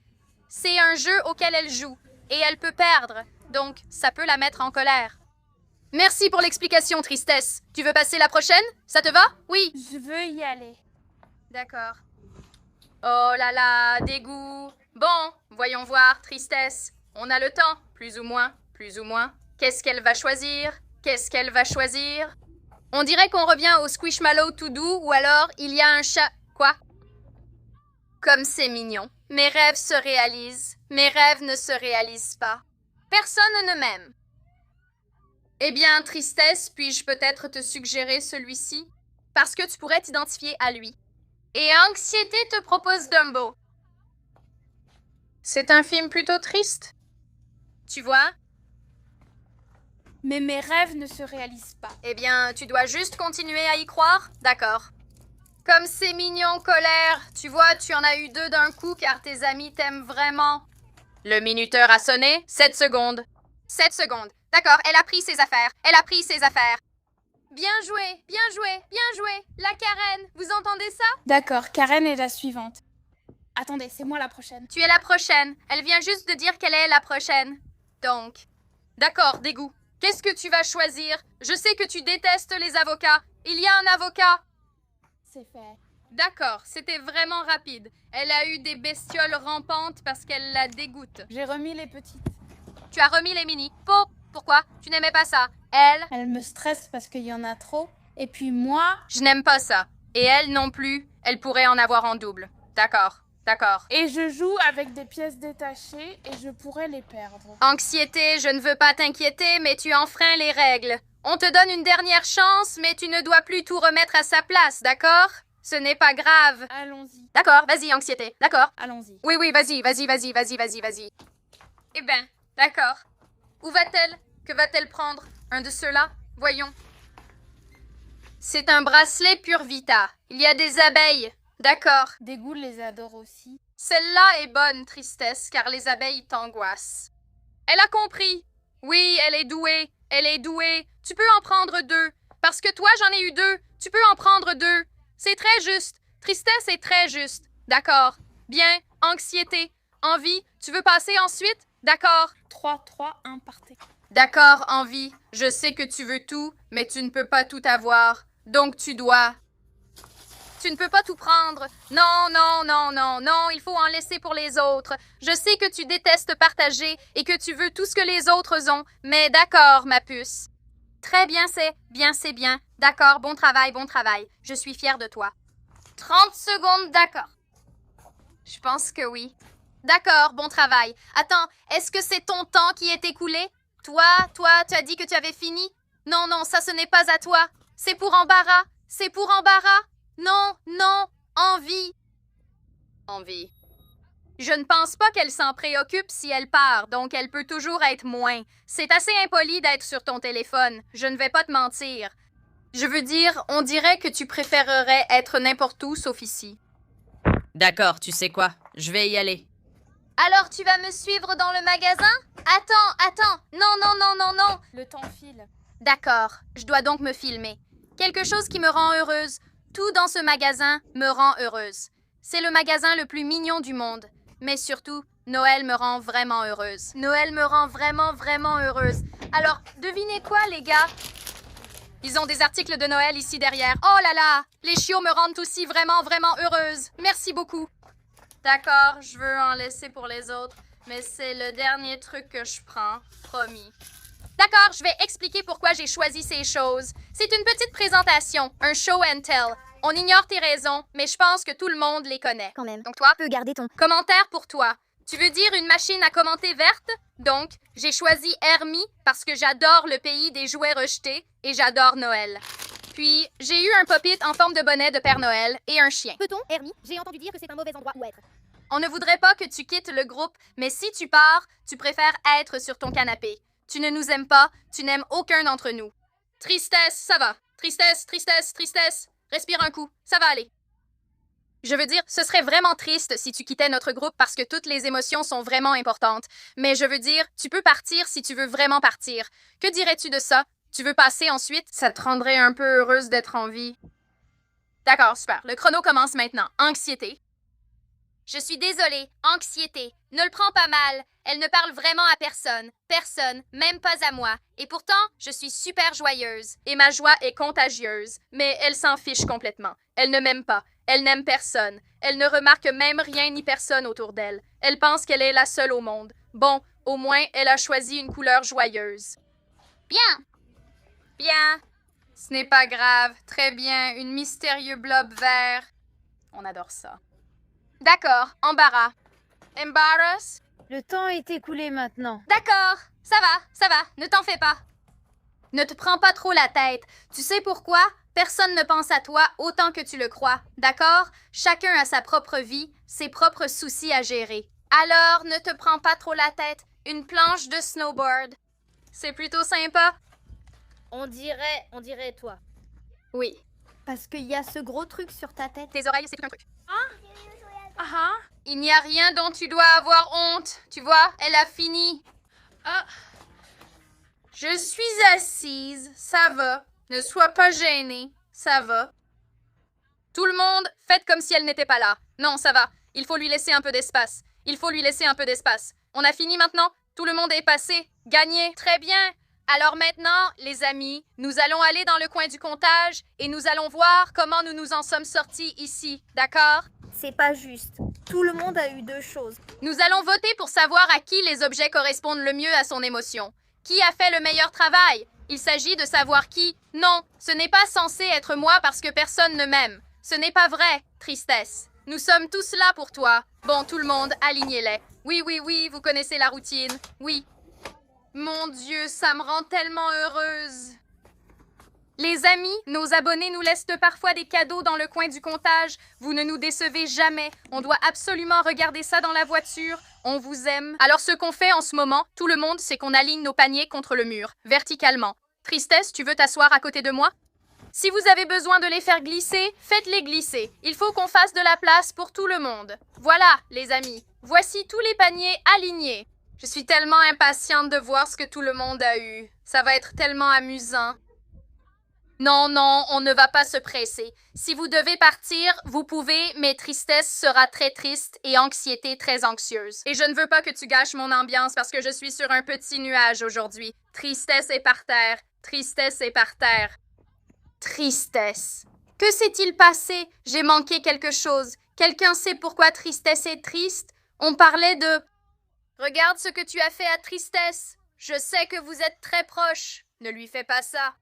un jeu auquel elle joue. Et elle peut perdre. Donc, ça peut la mettre en colère. Merci pour l'explication, Tristesse. Tu veux passer la prochaine? Ça te va? Oui. Je veux y aller. D'accord. Oh là là, dégoût. Bon, voyons voir, Tristesse. On a le temps, plus ou moins, plus ou moins. Qu'est-ce qu'elle va choisir? Qu'est-ce qu'elle va choisir? On dirait qu'on revient au Squishmallow tout doux, ou alors il y a un chat... Quoi? Comme c'est mignon. Mes rêves se réalisent. Mes rêves ne se réalisent pas. Personne ne m'aime. Eh bien, Tristesse, puis-je peut-être te suggérer celui-ci? Parce que tu pourrais t'identifier à lui. Et Anxiété te propose Dumbo. C'est un film plutôt triste. Tu vois? Mais mes rêves ne se réalisent pas. Eh bien, tu dois juste continuer à y croire? D'accord. Comme c'est mignon, colère. Tu vois, tu en as eu 2 d'un coup car tes amis t'aiment vraiment. Le minuteur a sonné. 7 secondes. 7 secondes. D'accord, elle a pris ses affaires. Elle a pris ses affaires. Bien joué, bien joué, bien joué. La Karen, vous entendez ça? D'accord, Karen est la suivante. Attendez, c'est moi la prochaine. Tu es la prochaine. Elle vient juste de dire qu'elle est la prochaine. Donc. D'accord, dégoût. Qu'est-ce que tu vas choisir? Je sais que tu détestes les avocats. Il y a un avocat. C'est fait. D'accord, c'était vraiment rapide. Elle a eu des bestioles rampantes parce qu'elle la dégoûte. J'ai remis les petites. Tu as remis les mini. Pourquoi? Tu n'aimais pas ça? Elle me stresse parce qu'il y en a trop. Et puis moi... Je n'aime pas ça. Et elle non plus. Elle pourrait en avoir en double. D'accord, d'accord. Et je joue avec des pièces détachées et je pourrais les perdre. Anxiété, je ne veux pas t'inquiéter, mais tu enfreins les règles. On te donne une dernière chance, mais tu ne dois plus tout remettre à sa place, d'accord? Ce n'est pas grave. Allons-y. D'accord, vas-y, Anxiété. D'accord. Allons-y. Oui, vas-y. Eh ben, d'accord. Où va-t-elle? Que va-t-elle prendre? Un de ceux-là? Voyons. C'est un bracelet Pure Vita. Il y a des abeilles. D'accord. Dégoût les adore aussi. Celle-là est bonne, Tristesse, car les abeilles t'angoissent. Elle a compris. Oui, elle est douée. Elle est douée. Tu peux en prendre 2. Parce que toi, j'en ai eu 2. Tu peux en prendre 2. C'est très juste. Tristesse est très juste. D'accord. Bien. Anxiété. Envie. Tu veux passer ensuite? D'accord. 3, 3, 1, partez. D'accord, Envie. Je sais que tu veux tout, mais tu ne peux pas tout avoir. Donc tu dois... Tu ne peux pas tout prendre. Non, il faut en laisser pour les autres. Je sais que tu détestes partager et que tu veux tout ce que les autres ont, mais d'accord, ma puce. Très bien, c'est bien. D'accord, bon travail. Je suis fière de toi. 30 secondes, d'accord. Je pense que oui. D'accord, bon travail. Attends, est-ce que c'est ton temps qui est écoulé? Toi, tu as dit que tu avais fini? Non, ça ce n'est pas à toi. C'est pour embarras. Non, Envie. Je ne pense pas qu'elle s'en préoccupe si elle part, donc elle peut toujours être moins. C'est assez impoli d'être sur ton téléphone, je ne vais pas te mentir. Je veux dire, on dirait que tu préférerais être n'importe où sauf ici. D'accord, tu sais quoi? Je vais y aller. Alors tu vas me suivre dans le magasin? Attends. Non. Le temps file. D'accord, je dois donc me filmer. Quelque chose qui me rend heureuse. Tout dans ce magasin me rend heureuse. C'est le magasin le plus mignon du monde. Mais surtout, Noël me rend vraiment heureuse. Noël me rend vraiment heureuse. Alors, devinez quoi, les gars? Ils ont des articles de Noël ici derrière. Oh là là! Les chiots me rendent aussi vraiment heureuse. Merci beaucoup. D'accord, je veux en laisser pour les autres, mais c'est le dernier truc que je prends, promis. D'accord, je vais expliquer pourquoi j'ai choisi ces choses. C'est une petite présentation, un show and tell. On ignore tes raisons, mais je pense que tout le monde les connaît. Quand même. Donc toi, Tu peux garder ton... commentaire pour toi. Tu veux dire une machine à commenter verte? Donc, j'ai choisi Hermie parce que j'adore le pays des jouets rejetés et j'adore Noël. Puis, j'ai eu un pop-it en forme de bonnet de Père Noël et un chien. Peut-on, Hermie? J'ai entendu dire que c'est un mauvais endroit où être. On ne voudrait pas que tu quittes le groupe, mais si tu pars, tu préfères être sur ton canapé. Tu ne nous aimes pas, tu n'aimes aucun d'entre nous. Tristesse, ça va. Tristesse, tristesse, tristesse. Respire un coup, ça va aller. Je veux dire, ce serait vraiment triste si tu quittais notre groupe parce que toutes les émotions sont vraiment importantes. Mais je veux dire, tu peux partir si tu veux vraiment partir. Que dirais-tu de ça? Tu veux passer ensuite? Ça te rendrait un peu heureuse d'être en vie. D'accord, super. Le chrono commence maintenant. Anxiété. Je suis désolée, anxiété. Ne le prends pas mal. Elle ne parle vraiment à personne. Personne, même pas à moi. Et pourtant, je suis super joyeuse. Et ma joie est contagieuse. Mais elle s'en fiche complètement. Elle ne m'aime pas. Elle n'aime personne. Elle ne remarque même rien ni personne autour d'elle. Elle pense qu'elle est la seule au monde. Bon, au moins, elle a choisi une couleur joyeuse. Bien. Bien. Ce n'est pas grave. Très bien. Une mystérieux blob vert. On adore ça. D'accord. Embarras. Embarrass? Le temps est écoulé maintenant. D'accord. Ça va. Ne t'en fais pas. Ne te prends pas trop la tête. Tu sais pourquoi? Personne ne pense à toi autant que tu le crois. D'accord? Chacun a sa propre vie, ses propres soucis à gérer. Alors, ne te prends pas trop la tête. Une planche de snowboard. C'est plutôt sympa. On dirait toi. Oui. Parce qu'il y a ce gros truc sur ta tête. Tes oreilles, c'est tout un truc. Il n'y a rien dont tu dois avoir honte. Tu vois, elle a fini. Ah. Je suis assise. Ça va. Ne sois pas gênée. Ça va. Tout le monde, faites comme si elle n'était pas là. Non, ça va. Il faut lui laisser un peu d'espace. On a fini maintenant? Tout le monde est passé. Gagné. Très bien. Alors maintenant, les amis, nous allons aller dans le coin du comptage et nous allons voir comment nous nous en sommes sortis ici. D'accord? C'est pas juste. Tout le monde a eu 2 choses. Nous allons voter pour savoir à qui les objets correspondent le mieux à son émotion. Qui a fait le meilleur travail? Il s'agit de savoir qui. Non, ce n'est pas censé être moi parce que personne ne m'aime. Ce n'est pas vrai, tristesse. Nous sommes tous là pour toi. Bon, tout le monde, alignez-les. Oui, vous connaissez la routine. Oui. Mon Dieu, ça me rend tellement heureuse. Les amis, nos abonnés nous laissent parfois des cadeaux dans le coin du comptage. Vous ne nous décevez jamais. On doit absolument regarder ça dans la voiture. On vous aime. Alors ce qu'on fait en ce moment, tout le monde, c'est qu'on aligne nos paniers contre le mur, verticalement. Tristesse, tu veux t'asseoir à côté de moi? Si vous avez besoin de les faire glisser, faites-les glisser. Il faut qu'on fasse de la place pour tout le monde. Voilà, les amis. Voici tous les paniers alignés. Je suis tellement impatiente de voir ce que tout le monde a eu. Ça va être tellement amusant. Non, on ne va pas se presser. Si vous devez partir, vous pouvez, mais tristesse sera très triste et anxiété très anxieuse. Et je ne veux pas que tu gâches mon ambiance parce que je suis sur un petit nuage aujourd'hui. Tristesse est par terre. Tristesse est par terre. Tristesse. Que s'est-il passé? J'ai manqué quelque chose. Quelqu'un sait pourquoi tristesse est triste? On parlait de... Regarde ce que tu as fait à tristesse. Je sais que vous êtes très proches. Ne lui fais pas ça.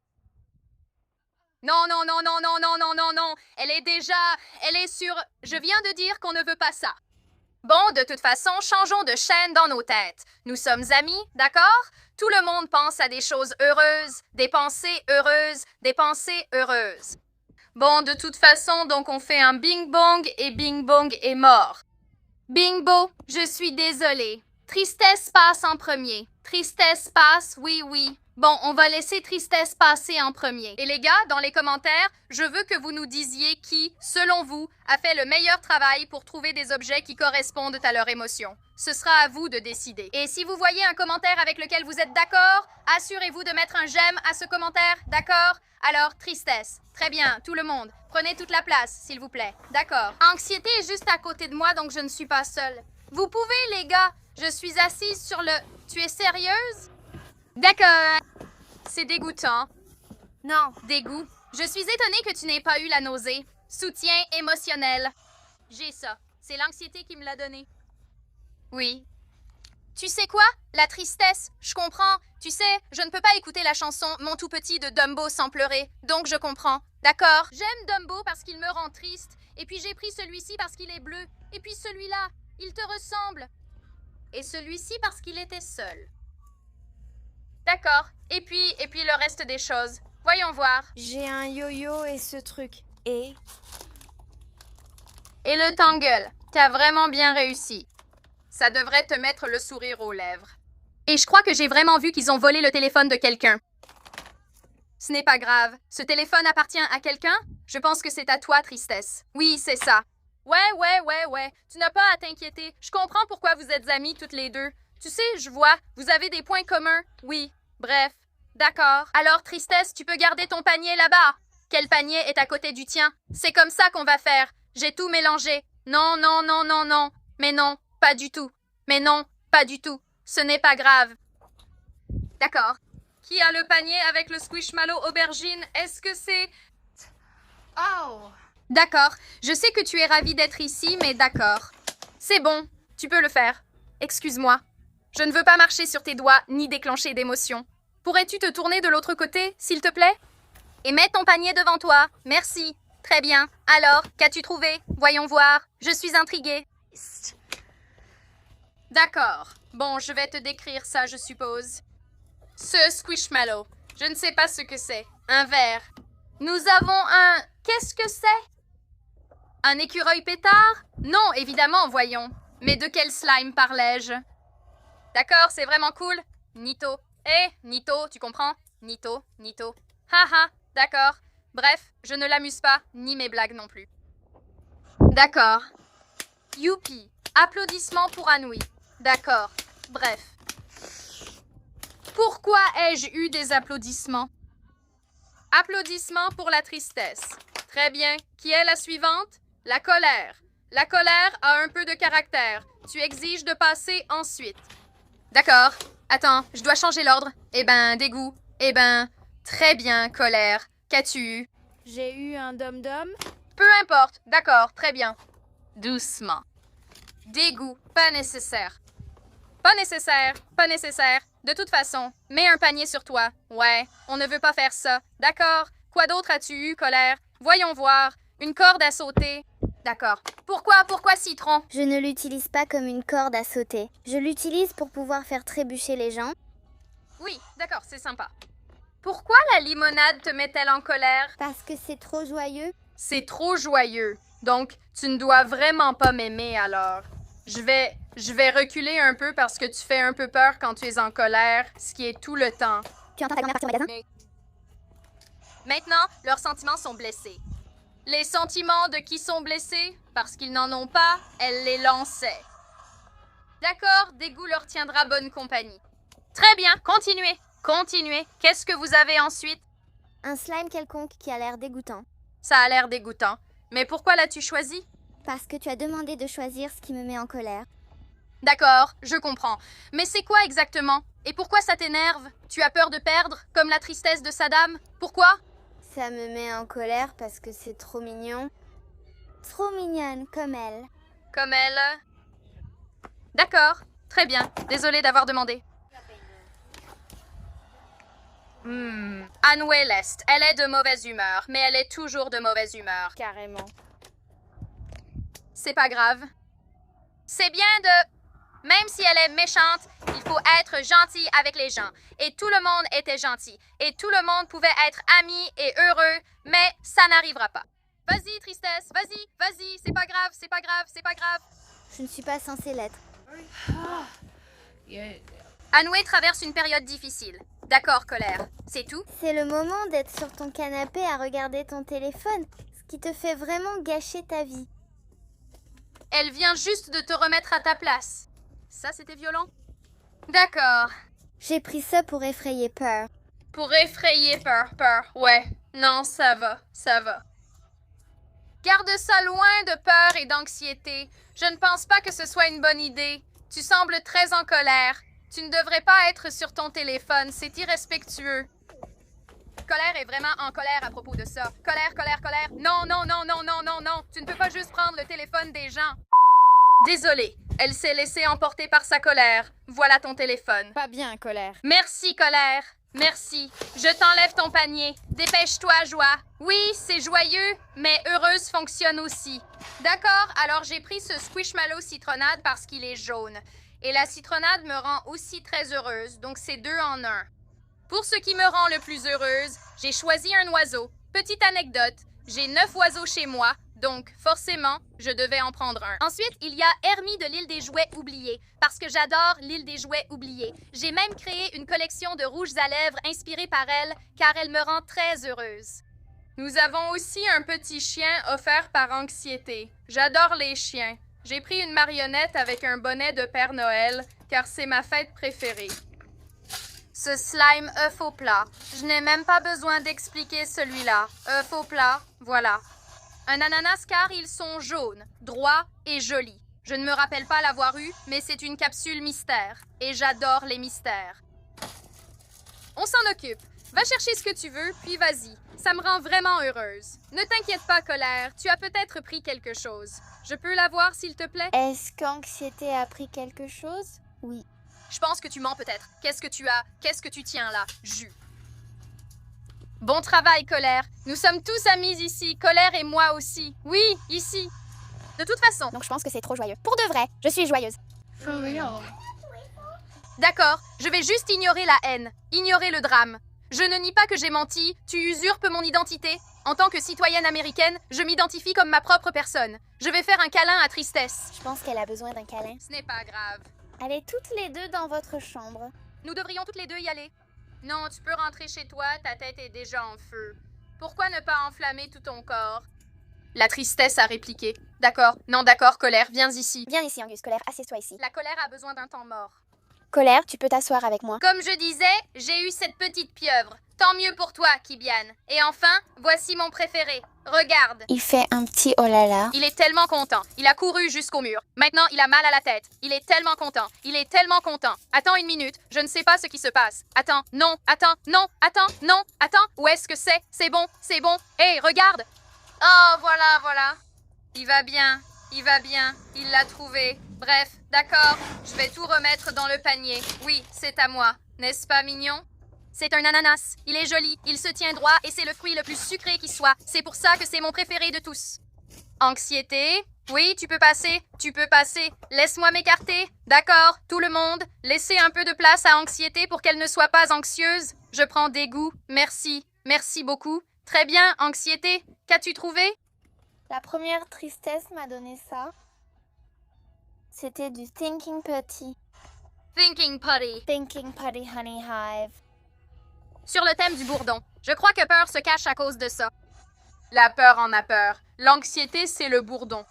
Non. Elle est sur... Je viens de dire qu'on ne veut pas ça. Bon, de toute façon, changeons de chaîne dans nos têtes. Nous sommes amis, d'accord? Tout le monde pense à des choses heureuses, des pensées heureuses, des pensées heureuses. Bon, de toute façon, donc on fait un bing-bong et bing-bong est mort. Bing-bo, je suis désolée. Tristesse passe en premier. Tristesse passe, oui. Bon, on va laisser tristesse passer en premier. Et les gars, dans les commentaires, je veux que vous nous disiez qui, selon vous, a fait le meilleur travail pour trouver des objets qui correspondent à leur émotion. Ce sera à vous de décider. Et si vous voyez un commentaire avec lequel vous êtes d'accord, assurez-vous de mettre un j'aime à ce commentaire, d'accord? Alors, tristesse. Très bien, tout le monde. Prenez toute la place, s'il vous plaît. D'accord. Anxiété est juste à côté de moi, donc je ne suis pas seule. Vous pouvez, les gars. Je suis assise sur le... Tu es sérieuse? D'accord. C'est dégoûtant. Non. Dégoût. Je suis étonnée que tu n'aies pas eu la nausée. Soutien émotionnel. J'ai ça. C'est l'anxiété qui me l'a donné. Oui. Tu sais quoi? La tristesse. Je comprends. Tu sais, je ne peux pas écouter la chanson Mon tout petit de Dumbo sans pleurer. Donc je comprends. D'accord? J'aime Dumbo parce qu'il me rend triste. Et puis j'ai pris celui-ci parce qu'il est bleu. Et puis celui-là, il te ressemble. Et celui-ci parce qu'il était seul. D'accord. Et puis le reste des choses. Voyons voir. J'ai un yo-yo et ce truc. Et Et le tangle. T'as vraiment bien réussi. Ça devrait te mettre le sourire aux lèvres. Et je crois que j'ai vraiment vu qu'ils ont volé le téléphone de quelqu'un. Ce n'est pas grave. Ce téléphone appartient à quelqu'un? Je pense que c'est à toi, Tristesse. Oui, c'est ça. Ouais. Tu n'as pas à t'inquiéter. Je comprends pourquoi vous êtes amis toutes les deux. Tu sais, je vois, vous avez des points communs. Oui, bref. D'accord. Alors, Tristesse, tu peux garder ton panier là-bas. Quel panier est à côté du tien? C'est comme ça qu'on va faire. J'ai tout mélangé. Non. Mais non, pas du tout. Mais non, pas du tout. Ce n'est pas grave. D'accord. Qui a le panier avec le squishmallow aubergine? Est-ce que c'est... Oh! D'accord. Je sais que tu es ravie d'être ici, mais d'accord. C'est bon. Tu peux le faire. Excuse-moi. Je ne veux pas marcher sur tes doigts ni déclencher d'émotions. Pourrais-tu te tourner de l'autre côté, s'il te plaît? Et mets ton panier devant toi. Merci. Très bien. Alors, qu'as-tu trouvé? Voyons voir. Je suis intriguée. D'accord. Bon, je vais te décrire ça, je suppose. Ce squishmallow. Je ne sais pas ce que c'est. Un verre. Nous avons un... Qu'est-ce que c'est? Un écureuil pétard? Non, évidemment, voyons. Mais de quel slime parlais-je? D'accord, c'est vraiment cool. Nito. Nito, tu comprends? Nito. Haha, d'accord. Bref, je ne l'amuse pas, ni mes blagues non plus. D'accord. Youpi. Applaudissements pour Anoui. D'accord. Bref. Pourquoi ai-je eu des applaudissements? Applaudissements pour la tristesse. Très bien. Qui est la suivante? La colère. La colère a un peu de caractère. Tu exiges de passer ensuite. D'accord. Attends, je dois changer l'ordre. Dégoût. Très bien, colère. Qu'as-tu eu? J'ai eu un dom-dom. Peu importe. D'accord, très bien. Doucement. Dégoût. Pas nécessaire. Pas nécessaire. De toute façon, mets un panier sur toi. Ouais, on ne veut pas faire ça. D'accord. Quoi d'autre as-tu eu, colère? Voyons voir. Une corde à sauter. D'accord. Pourquoi citron? Je ne l'utilise pas comme une corde à sauter. Je l'utilise pour pouvoir faire trébucher les gens. Oui, d'accord, c'est sympa. Pourquoi la limonade te met-elle en colère? Parce que c'est trop joyeux. C'est trop joyeux. Donc, tu ne dois vraiment pas m'aimer alors. Je vais reculer un peu parce que tu fais un peu peur quand tu es en colère, ce qui est tout le temps. Tu entends ta grand-mère partir au magasin? Maintenant, leurs sentiments sont blessés. Les sentiments de qui sont blessés? Parce qu'ils n'en ont pas, elle les lançait. D'accord, Dégoût leur tiendra bonne compagnie. Très bien, continuez. Qu'est-ce que vous avez ensuite? Un slime quelconque qui a l'air dégoûtant. Ça a l'air dégoûtant. Mais pourquoi l'as-tu choisi? Parce que tu as demandé de choisir ce qui me met en colère. D'accord, je comprends. Mais c'est quoi exactement? Et pourquoi ça t'énerve? Tu as peur de perdre, comme la tristesse de Saddam? Pourquoi? Ça me met en colère parce que c'est trop mignon. Trop mignonne, comme elle. Comme elle? D'accord, très bien. Désolée d'avoir demandé. Anoué Lest, elle est de mauvaise humeur, mais elle est toujours de mauvaise humeur. Carrément. C'est pas grave. C'est bien de... Même si elle est méchante, il faut être gentil avec les gens. Et tout le monde était gentil. Et tout le monde pouvait être ami et heureux, mais ça n'arrivera pas. Vas-y, tristesse, vas-y, c'est pas grave. Je ne suis pas censée l'être. Anoué traverse une période difficile. D'accord, colère. C'est tout? C'est le moment d'être sur ton canapé à regarder ton téléphone, ce qui te fait vraiment gâcher ta vie. Elle vient juste de te remettre à ta place. Ça, c'était violent. D'accord. J'ai pris ça pour effrayer peur. Pour effrayer peur. Ouais. Non, ça va. Garde ça loin de peur et d'anxiété. Je ne pense pas que ce soit une bonne idée. Tu sembles très en colère. Tu ne devrais pas être sur ton téléphone. C'est irrespectueux. Colère est vraiment en colère à propos de ça. Colère. Non. Tu ne peux pas juste prendre le téléphone des gens. Désolée. Elle s'est laissée emporter par sa colère. Voilà ton téléphone. Pas bien, colère. Merci, colère. Merci. Je t'enlève ton panier. Dépêche-toi, joie. Oui, c'est joyeux, mais heureuse fonctionne aussi. D'accord, alors j'ai pris ce squishmallow citronnade parce qu'il est jaune. Et la citronnade me rend aussi très heureuse, donc c'est 2 en 1. Pour ce qui me rend le plus heureuse, j'ai choisi un oiseau. Petite anecdote, j'ai 9 oiseaux chez moi, Donc, forcément, je devais en prendre un. Ensuite, il y a Hermie de l'île des jouets oubliés, parce que j'adore l'île des jouets oubliés. J'ai même créé une collection de rouges à lèvres inspirée par elle, car elle me rend très heureuse. Nous avons aussi un petit chien offert par Anxiété. J'adore les chiens. J'ai pris une marionnette avec un bonnet de Père Noël, car c'est ma fête préférée. Ce slime œuf au plat. Je n'ai même pas besoin d'expliquer celui-là. œuf au plat, voilà. Un ananas car ils sont jaunes, droits et jolis. Je ne me rappelle pas l'avoir eu, mais c'est une capsule mystère. Et j'adore les mystères. On s'en occupe. Va chercher ce que tu veux, puis vas-y. Ça me rend vraiment heureuse. Ne t'inquiète pas, Colère. Tu as peut-être pris quelque chose. Je peux l'avoir, s'il te plaît? Est-ce qu'Anxiété a pris quelque chose? Oui. Je pense que tu mens peut-être. Qu'est-ce que tu as? Qu'est-ce que tu tiens là? Jus. Bon travail, Colère. Nous sommes tous amis ici, Colère et moi aussi. Oui, ici. De toute façon. Donc je pense que c'est trop joyeux. Pour de vrai, je suis joyeuse. D'accord, je vais juste ignorer la haine, ignorer le drame. Je ne nie pas que j'ai menti, tu usurpes mon identité. En tant que citoyenne américaine, je m'identifie comme ma propre personne. Je vais faire un câlin à Tristesse. Je pense qu'elle a besoin d'un câlin. Ce n'est pas grave. Allez toutes les deux dans votre chambre. Nous devrions toutes les deux y aller. Non, tu peux rentrer chez toi, ta tête est déjà en feu. Pourquoi ne pas enflammer tout ton corps? La Tristesse a répliqué. D'accord, non d'accord, Colère, viens ici. Viens ici, Angus, Colère, assieds-toi ici. La colère a besoin d'un temps mort. Colère, tu peux t'asseoir avec moi. Comme je disais, j'ai eu cette petite pieuvre. Tant mieux pour toi, Kibian. Et enfin, voici mon préféré. Regarde. Il fait un petit oh là là. Il est tellement content. Il a couru jusqu'au mur. Maintenant, il a mal à la tête. Il est tellement content. Il est tellement content. Attends une minute. Je ne sais pas ce qui se passe. Attends, non, attends, non, attends, non, attends. Où est-ce que c'est? C'est bon, c'est bon. Hé, regarde. Oh, voilà, voilà. Il va bien. Il va bien. Il l'a trouvé. Bref, d'accord. Je vais tout remettre dans le panier. Oui, c'est à moi. N'est-ce pas mignon? C'est un ananas. Il est joli, il se tient droit et c'est le fruit le plus sucré qui soit. C'est pour ça que c'est mon préféré de tous. Anxiété? Oui, tu peux passer. Tu peux passer. Laisse-moi m'écarter. D'accord, tout le monde. Laissez un peu de place à Anxiété pour qu'elle ne soit pas anxieuse. Je prends dégoût. Merci. Merci beaucoup. Très bien, Anxiété. Qu'as-tu trouvé? La première Tristesse m'a donné ça. C'était du Thinking Putty. Thinking Putty. Thinking Putty Honey Hive. Sur le thème du bourdon. Je crois que peur se cache à cause de ça. La peur en a peur. L'anxiété, c'est le bourdon.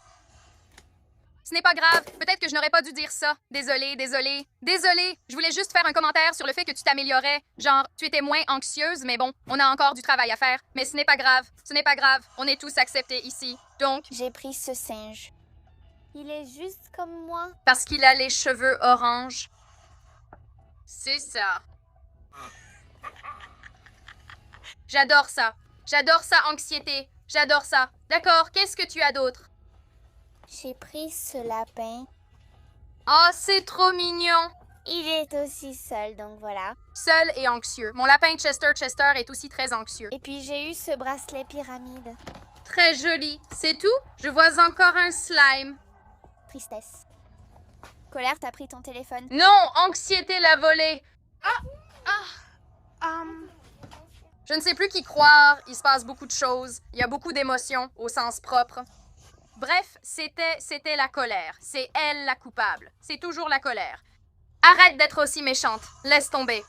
Ce n'est pas grave. Peut-être que je n'aurais pas dû dire ça. Désolée, désolée. Désolée. Je voulais juste faire un commentaire sur le fait que tu t'améliorais. Genre, tu étais moins anxieuse, mais bon, on a encore du travail à faire. Mais ce n'est pas grave. Ce n'est pas grave. On est tous acceptés ici. Donc, J'ai pris ce singe. Il est juste comme moi. parce qu'il a les cheveux orange. C'est ça. J'adore ça. J'adore ça, Anxiété. J'adore ça. D'accord, qu'est-ce que tu as d'autre? J'ai pris ce lapin. Oh, c'est trop mignon. Il est aussi seul, donc voilà. Seul et anxieux. Mon lapin Chester est aussi très anxieux. Et puis j'ai eu ce bracelet pyramide. Très joli. C'est tout? Je vois encore un slime. Tristesse. Colère, t'as pris ton téléphone. Non, Anxiété l'a volé. Je ne sais plus qui croire. Il se passe beaucoup de choses. Il y a beaucoup d'émotions, au sens propre. Bref, c'était la colère. C'est elle la coupable. C'est toujours la colère. Arrête d'être aussi méchante. Laisse tomber.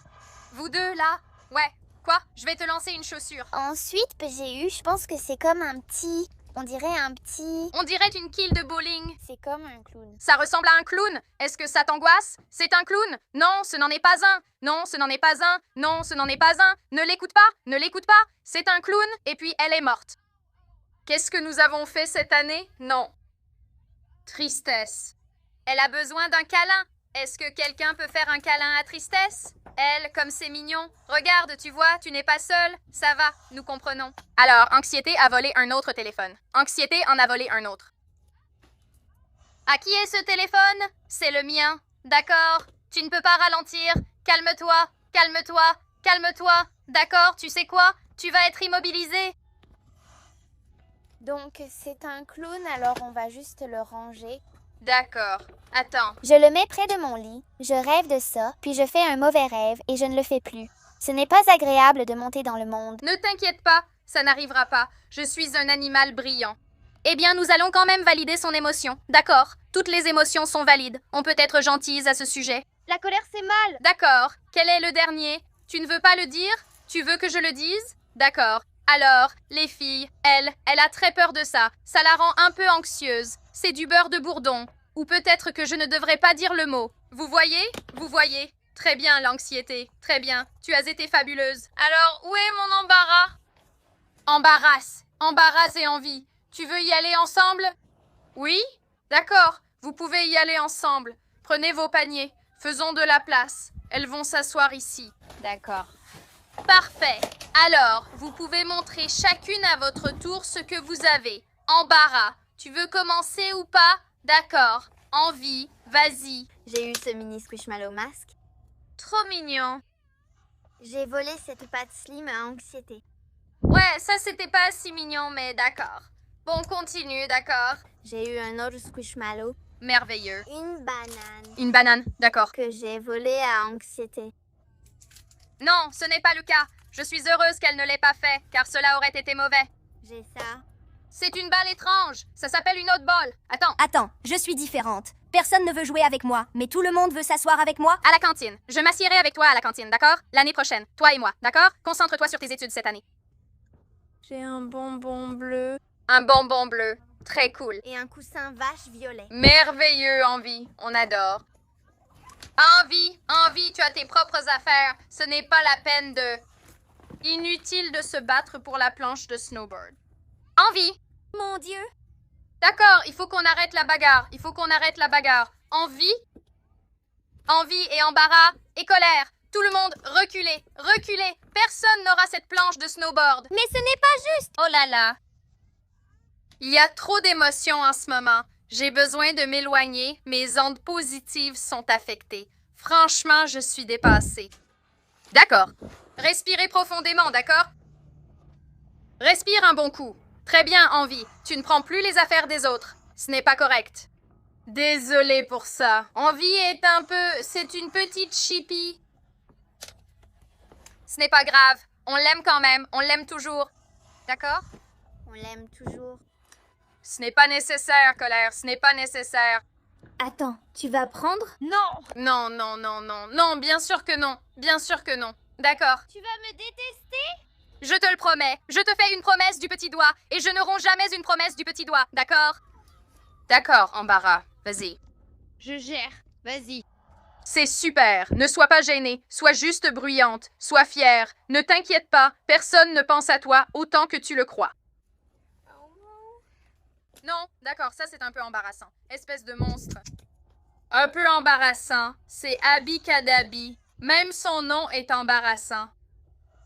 Vous deux, là? Ouais. Quoi? Je vais te lancer une chaussure. Ensuite, j'ai eu, je pense que c'est comme un petit... On dirait un petit... On dirait une quille de bowling. C'est comme un clown. Ça ressemble à un clown. Est-ce que ça t'angoisse? C'est un clown? Non, ce n'en est pas un. Non, ce n'en est pas un. Non, ce n'en est pas un. Ne l'écoute pas. Ne l'écoute pas. C'est un clown et puis elle est morte. Qu'est-ce que nous avons fait cette année? Non. Tristesse. Elle a besoin d'un câlin. Est-ce que quelqu'un peut faire un câlin à Tristesse? Elle, comme c'est mignon. Regarde, tu vois, tu n'es pas seule. Ça va, nous comprenons. Alors, Anxiété a volé un autre téléphone. Anxiété en a volé un autre. À qui est ce téléphone? C'est le mien. D'accord. Tu ne peux pas ralentir. Calme-toi, calme-toi, calme-toi. D'accord, tu sais quoi? Tu vas être immobilisé. Donc c'est un clown, alors on va juste le ranger. D'accord. Attends. Je le mets près de mon lit, je rêve de ça, puis je fais un mauvais rêve et je ne le fais plus. Ce n'est pas agréable de monter dans le monde. Ne t'inquiète pas, ça n'arrivera pas. Je suis un animal brillant. Eh bien, nous allons quand même valider son émotion. D'accord. Toutes les émotions sont valides. On peut être gentille à ce sujet. La colère, c'est mal. D'accord. Quel est le dernier? Tu ne veux pas le dire? Tu veux que je le dise? D'accord. Alors, les filles, elle a très peur de ça. Ça la rend un peu anxieuse. C'est du beurre de bourdon. Ou peut-être que je ne devrais pas dire le mot. Vous voyez? Vous voyez? Très bien, l'anxiété. Très bien. Tu as été fabuleuse. Alors, où est mon embarras? Embarras et envie. Tu veux y aller ensemble? Oui? D'accord. Vous pouvez y aller ensemble. Prenez vos paniers. Faisons de la place. Elles vont s'asseoir ici. D'accord. Parfait. Alors, vous pouvez montrer chacune à votre tour ce que vous avez. Embarras. Tu veux commencer ou pas? D'accord. Envie. Vas-y. J'ai eu ce mini Squishmallow masque. Trop mignon. J'ai volé cette pâte slim à anxiété. Ouais, ça c'était pas si mignon, mais d'accord. Bon, continue, d'accord. J'ai eu un autre Squishmallow. Merveilleux. Une banane. Une banane, d'accord. Que j'ai volé à anxiété. Non, ce n'est pas le cas. Je suis heureuse qu'elle ne l'ait pas fait, car cela aurait été mauvais. J'ai ça. C'est une balle étrange. Ça s'appelle une autre balle. Attends. Attends, je suis différente. Personne ne veut jouer avec moi, mais tout le monde veut s'asseoir avec moi. À la cantine. Je m'assierai avec toi à la cantine, d'accord? L'année prochaine. Toi et moi, d'accord? Concentre-toi sur tes études cette année. J'ai un bonbon bleu. Un bonbon bleu. Très cool. Et un coussin vache violet. Merveilleux, Envie. On adore. Envie, tu as tes propres affaires. Ce n'est pas la peine de... Inutile de se battre pour la planche de snowboard. Envie. Mon Dieu. D'accord, il faut qu'on arrête la bagarre. Envie et embarras et colère. Tout le monde, reculez. Personne n'aura cette planche de snowboard. Mais ce n'est pas juste. Oh là là. Il y a trop d'émotions en ce moment. J'ai besoin de m'éloigner. Mes ondes positives sont affectées. Franchement, je suis dépassée. D'accord. Respirez profondément, d'accord? Respire un bon coup. Très bien, Envie. Tu ne prends plus les affaires des autres. Ce n'est pas correct. Désolée pour ça. Envie est un peu... C'est une petite chipie. Ce n'est pas grave. On l'aime quand même. On l'aime toujours. D'accord? On l'aime toujours. Ce n'est pas nécessaire, colère. Ce n'est pas nécessaire. Attends, tu vas prendre? Non, bien sûr que non. D'accord. Tu vas me détester? Je te le promets. Je te fais une promesse du petit doigt. Et je ne romps jamais une promesse du petit doigt. D'accord? D'accord, embarras. Vas-y. Je gère. Vas-y. C'est super. Ne sois pas gênée. Sois juste bruyante. Sois fière. Ne t'inquiète pas. Personne ne pense à toi autant que tu le crois. Non, d'accord, ça c'est un peu embarrassant. Espèce de monstre. Un peu embarrassant. C'est Abby Kadabi. Même son nom est embarrassant.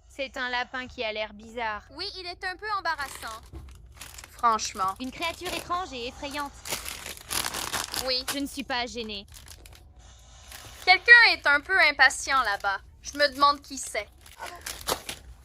C'est un lapin qui a l'air bizarre. Oui, il est un peu embarrassant. Franchement. Une créature étrange et effrayante. Oui. Je ne suis pas gênée. Quelqu'un est un peu impatient là-bas. Je me demande qui c'est.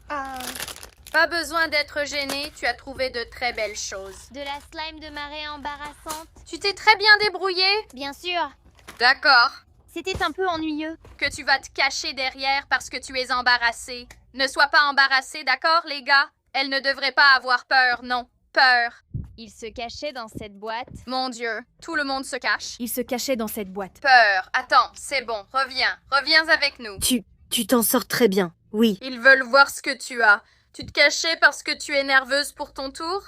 Pas besoin d'être gêné, tu as trouvé de très belles choses. De la slime de marée embarrassante. Tu t'es très bien débrouillé? Bien sûr. D'accord. C'était un peu ennuyeux. Que tu vas te cacher derrière parce que tu es embarrassé. Ne sois pas embarrassé, d'accord, les gars? Elle ne devrait pas avoir peur, non. Peur. Il se cachait dans cette boîte. Mon Dieu, tout le monde se cache. Il se cachait dans cette boîte. Peur. Attends, c'est bon, reviens avec nous. Tu t'en sors très bien, oui. Ils veulent voir ce que tu as. Tu te cachais parce que tu es nerveuse pour ton tour?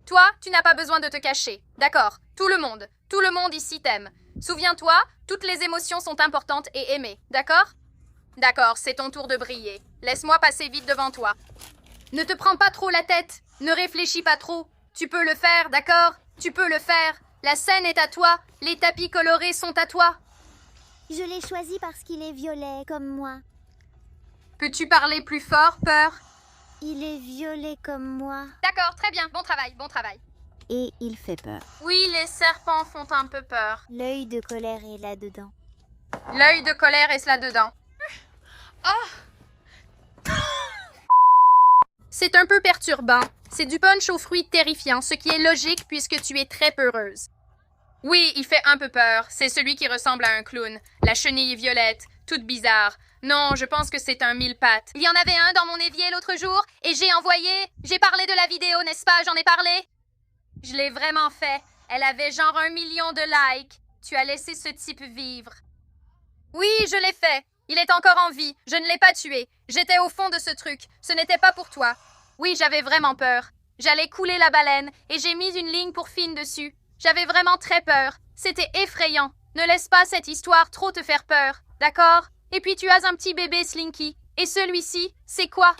Toi, tu n'as pas besoin de te cacher. D'accord. Tout le monde ici t'aime. Souviens-toi, toutes les émotions sont importantes et aimées. D'accord? D'accord, c'est ton tour de briller. Laisse-moi passer vite devant toi. Ne te prends pas trop la tête. Ne réfléchis pas trop. Tu peux le faire, d'accord? Tu peux le faire. La scène est à toi. Les tapis colorés sont à toi. Je l'ai choisi parce qu'il est violet, comme moi. Peux-tu parler plus fort, Peur? Il est violet comme moi. D'accord, très bien. Bon travail. Et il fait peur. Oui, les serpents font un peu peur. L'œil de colère est là-dedans. L'œil de colère est là-dedans. C'est un peu perturbant. C'est du punch aux fruits terrifiant, ce qui est logique puisque tu es très peureuse. Oui, il fait un peu peur. C'est celui qui ressemble à un clown. La chenille violette, toute bizarre. Non, je pense que c'est un mille-pattes. Il y en avait un dans mon évier l'autre jour et j'ai parlé de la vidéo, n'est-ce pas? J'en ai parlé. Je l'ai vraiment fait. Elle avait genre 1 million de likes. Tu as laissé ce type vivre. Oui, je l'ai fait. Il est encore en vie. Je ne l'ai pas tué. J'étais au fond de ce truc. Ce n'était pas pour toi. Oui, j'avais vraiment peur. J'allais couler la baleine et j'ai mis une ligne pour Finn dessus. J'avais vraiment très peur. C'était effrayant. Ne laisse pas cette histoire trop te faire peur, d'accord? Et puis tu as un petit bébé Slinky. Et celui-ci, c'est quoi?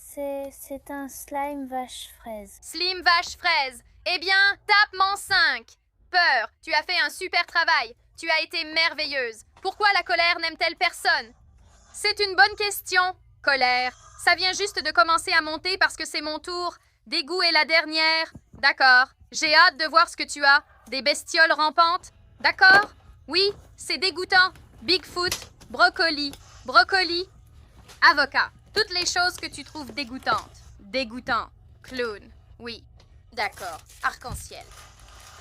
C'est un slime vache fraise. Slim vache fraise. Eh bien, tape mon 5. Peur, tu as fait un super travail. Tu as été merveilleuse. Pourquoi la colère n'aime-t-elle personne? C'est une bonne question. Colère. Ça vient juste de commencer à monter parce que c'est mon tour. Dégoût est la dernière. D'accord. J'ai hâte de voir ce que tu as. Des bestioles rampantes. D'accord? Oui, c'est dégoûtant. Bigfoot, brocoli, avocat. Toutes les choses que tu trouves dégoûtantes. Dégoûtant. Clown. Oui. D'accord. Arc-en-ciel.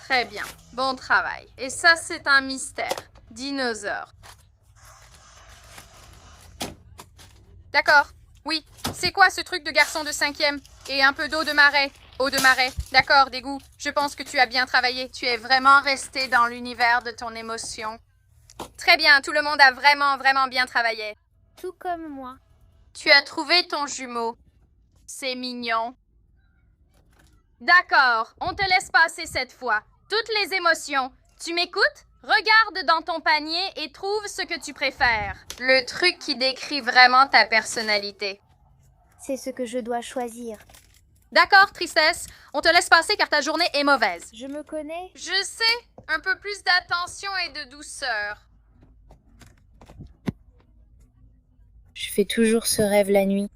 Très bien. Bon travail. Et ça, c'est un mystère. Dinosaure. D'accord. Oui. C'est quoi ce truc de garçon de 5e? Et un peu d'eau de marais. Eau de marais. D'accord, dégoût. Je pense que tu as bien travaillé. Tu es vraiment resté dans l'univers de ton émotion. Très bien. Tout le monde a vraiment bien travaillé. Tout comme moi. Tu as trouvé ton jumeau. C'est mignon. D'accord, on te laisse passer cette fois. Toutes les émotions. Tu m'écoutes? Regarde dans ton panier et trouve ce que tu préfères. Le truc qui décrit vraiment ta personnalité. C'est ce que je dois choisir. D'accord, tristesse. On te laisse passer car ta journée est mauvaise. Je me connais. Je sais. Un peu plus d'attention et de douceur. Je fais toujours ce rêve la nuit.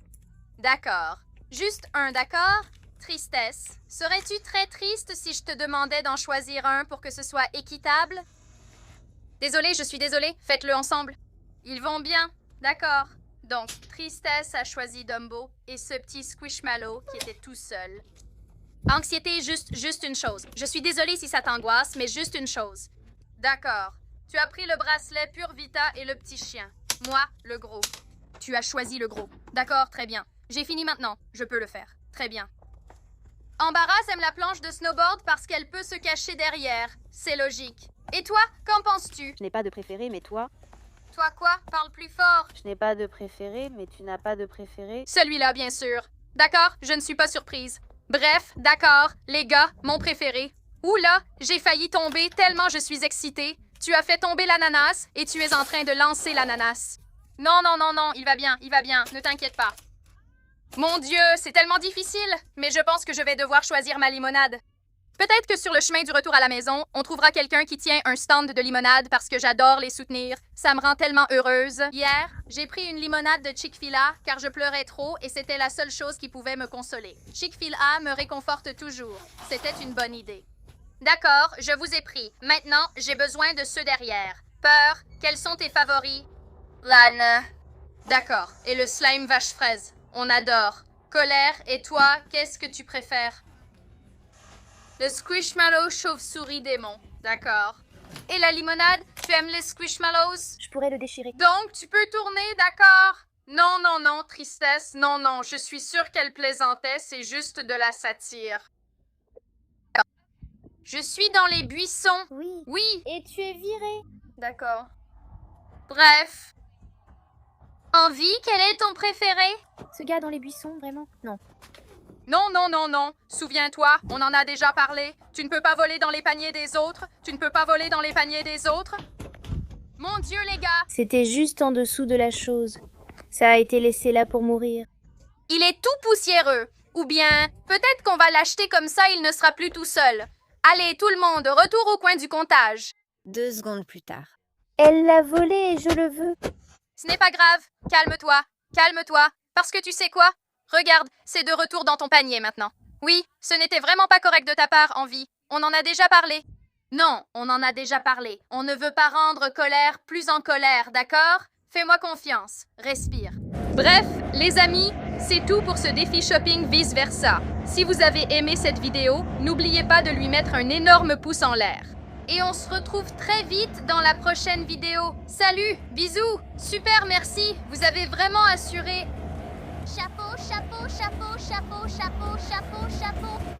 D'accord. Juste un, d'accord? Tristesse. Serais-tu très triste si je te demandais d'en choisir un pour que ce soit équitable? Désolée, je suis désolée. Faites-le ensemble. Ils vont bien. D'accord. Donc, Tristesse a choisi Dumbo et ce petit Squishmallow qui était tout seul. Anxiété, juste une chose. Je suis désolée si ça t'angoisse, mais juste une chose. D'accord. Tu as pris le bracelet Pure Vita et le petit chien. Moi, le gros. Tu as choisi le gros. D'accord, très bien. J'ai fini maintenant. Je peux le faire. Très bien. Embarrass aime la planche de snowboard parce qu'elle peut se cacher derrière. C'est logique. Et toi, qu'en penses-tu? Je n'ai pas de préféré, mais toi? Toi quoi? Parle plus fort. Je n'ai pas de préféré, mais tu n'as pas de préféré? Celui-là, bien sûr. D'accord, je ne suis pas surprise. Bref, d'accord, les gars, mon préféré. Oula, j'ai failli tomber tellement je suis excitée. Tu as fait tomber l'ananas et tu es en train de lancer l'ananas. Non, il va bien, ne t'inquiète pas. Mon Dieu, c'est tellement difficile, mais je pense que je vais devoir choisir ma limonade. Peut-être que sur le chemin du retour à la maison, on trouvera quelqu'un qui tient un stand de limonade parce que j'adore les soutenir. Ça me rend tellement heureuse. Hier, j'ai pris une limonade de Chick-fil-A car je pleurais trop et c'était la seule chose qui pouvait me consoler. Chick-fil-A me réconforte toujours. C'était une bonne idée. D'accord, je vous ai pris. Maintenant, j'ai besoin de ceux derrière. Peur, quels sont tes favoris? Lana. D'accord, et le slime vache fraise. On adore. Colère, et toi, qu'est-ce que tu préfères? Le Squishmallow chauve-souris démon. D'accord. Et la limonade, tu aimes les Squishmallows? Je pourrais le déchirer. Donc, tu peux tourner, d'accord? Non, tristesse. Non, je suis sûre qu'elle plaisantait, c'est juste de la satire. Je suis dans les buissons. Oui. Oui. Et tu es viré. D'accord. Bref. Envie, quel est ton préféré? Ce gars dans les buissons, vraiment? Non. Non. Souviens-toi, on en a déjà parlé. Tu ne peux pas voler dans les paniers des autres. Mon Dieu, les gars! C'était juste en dessous de la chose. Ça a été laissé là pour mourir. Il est tout poussiéreux. Ou bien, peut-être qu'on va l'acheter comme ça, il ne sera plus tout seul. Allez, tout le monde, retour au coin du comptage. 2 secondes plus tard. Elle l'a volé et je le veux. Ce n'est pas grave. Calme-toi. Parce que tu sais quoi? Regarde, c'est de retour dans ton panier maintenant. Oui, ce n'était vraiment pas correct de ta part, Envie. On en a déjà parlé. Non, on en a déjà parlé. On ne veut pas rendre colère plus en colère, d'accord? Fais-moi confiance. Respire. Bref, les amis, c'est tout pour ce défi shopping vice-versa. Si vous avez aimé cette vidéo, n'oubliez pas de lui mettre un énorme pouce en l'air. Et on se retrouve très vite dans la prochaine vidéo. Salut, bisous, super, merci. Vous avez vraiment assuré... Chapeau, chapeau, chapeau, chapeau, chapeau, chapeau, chapeau.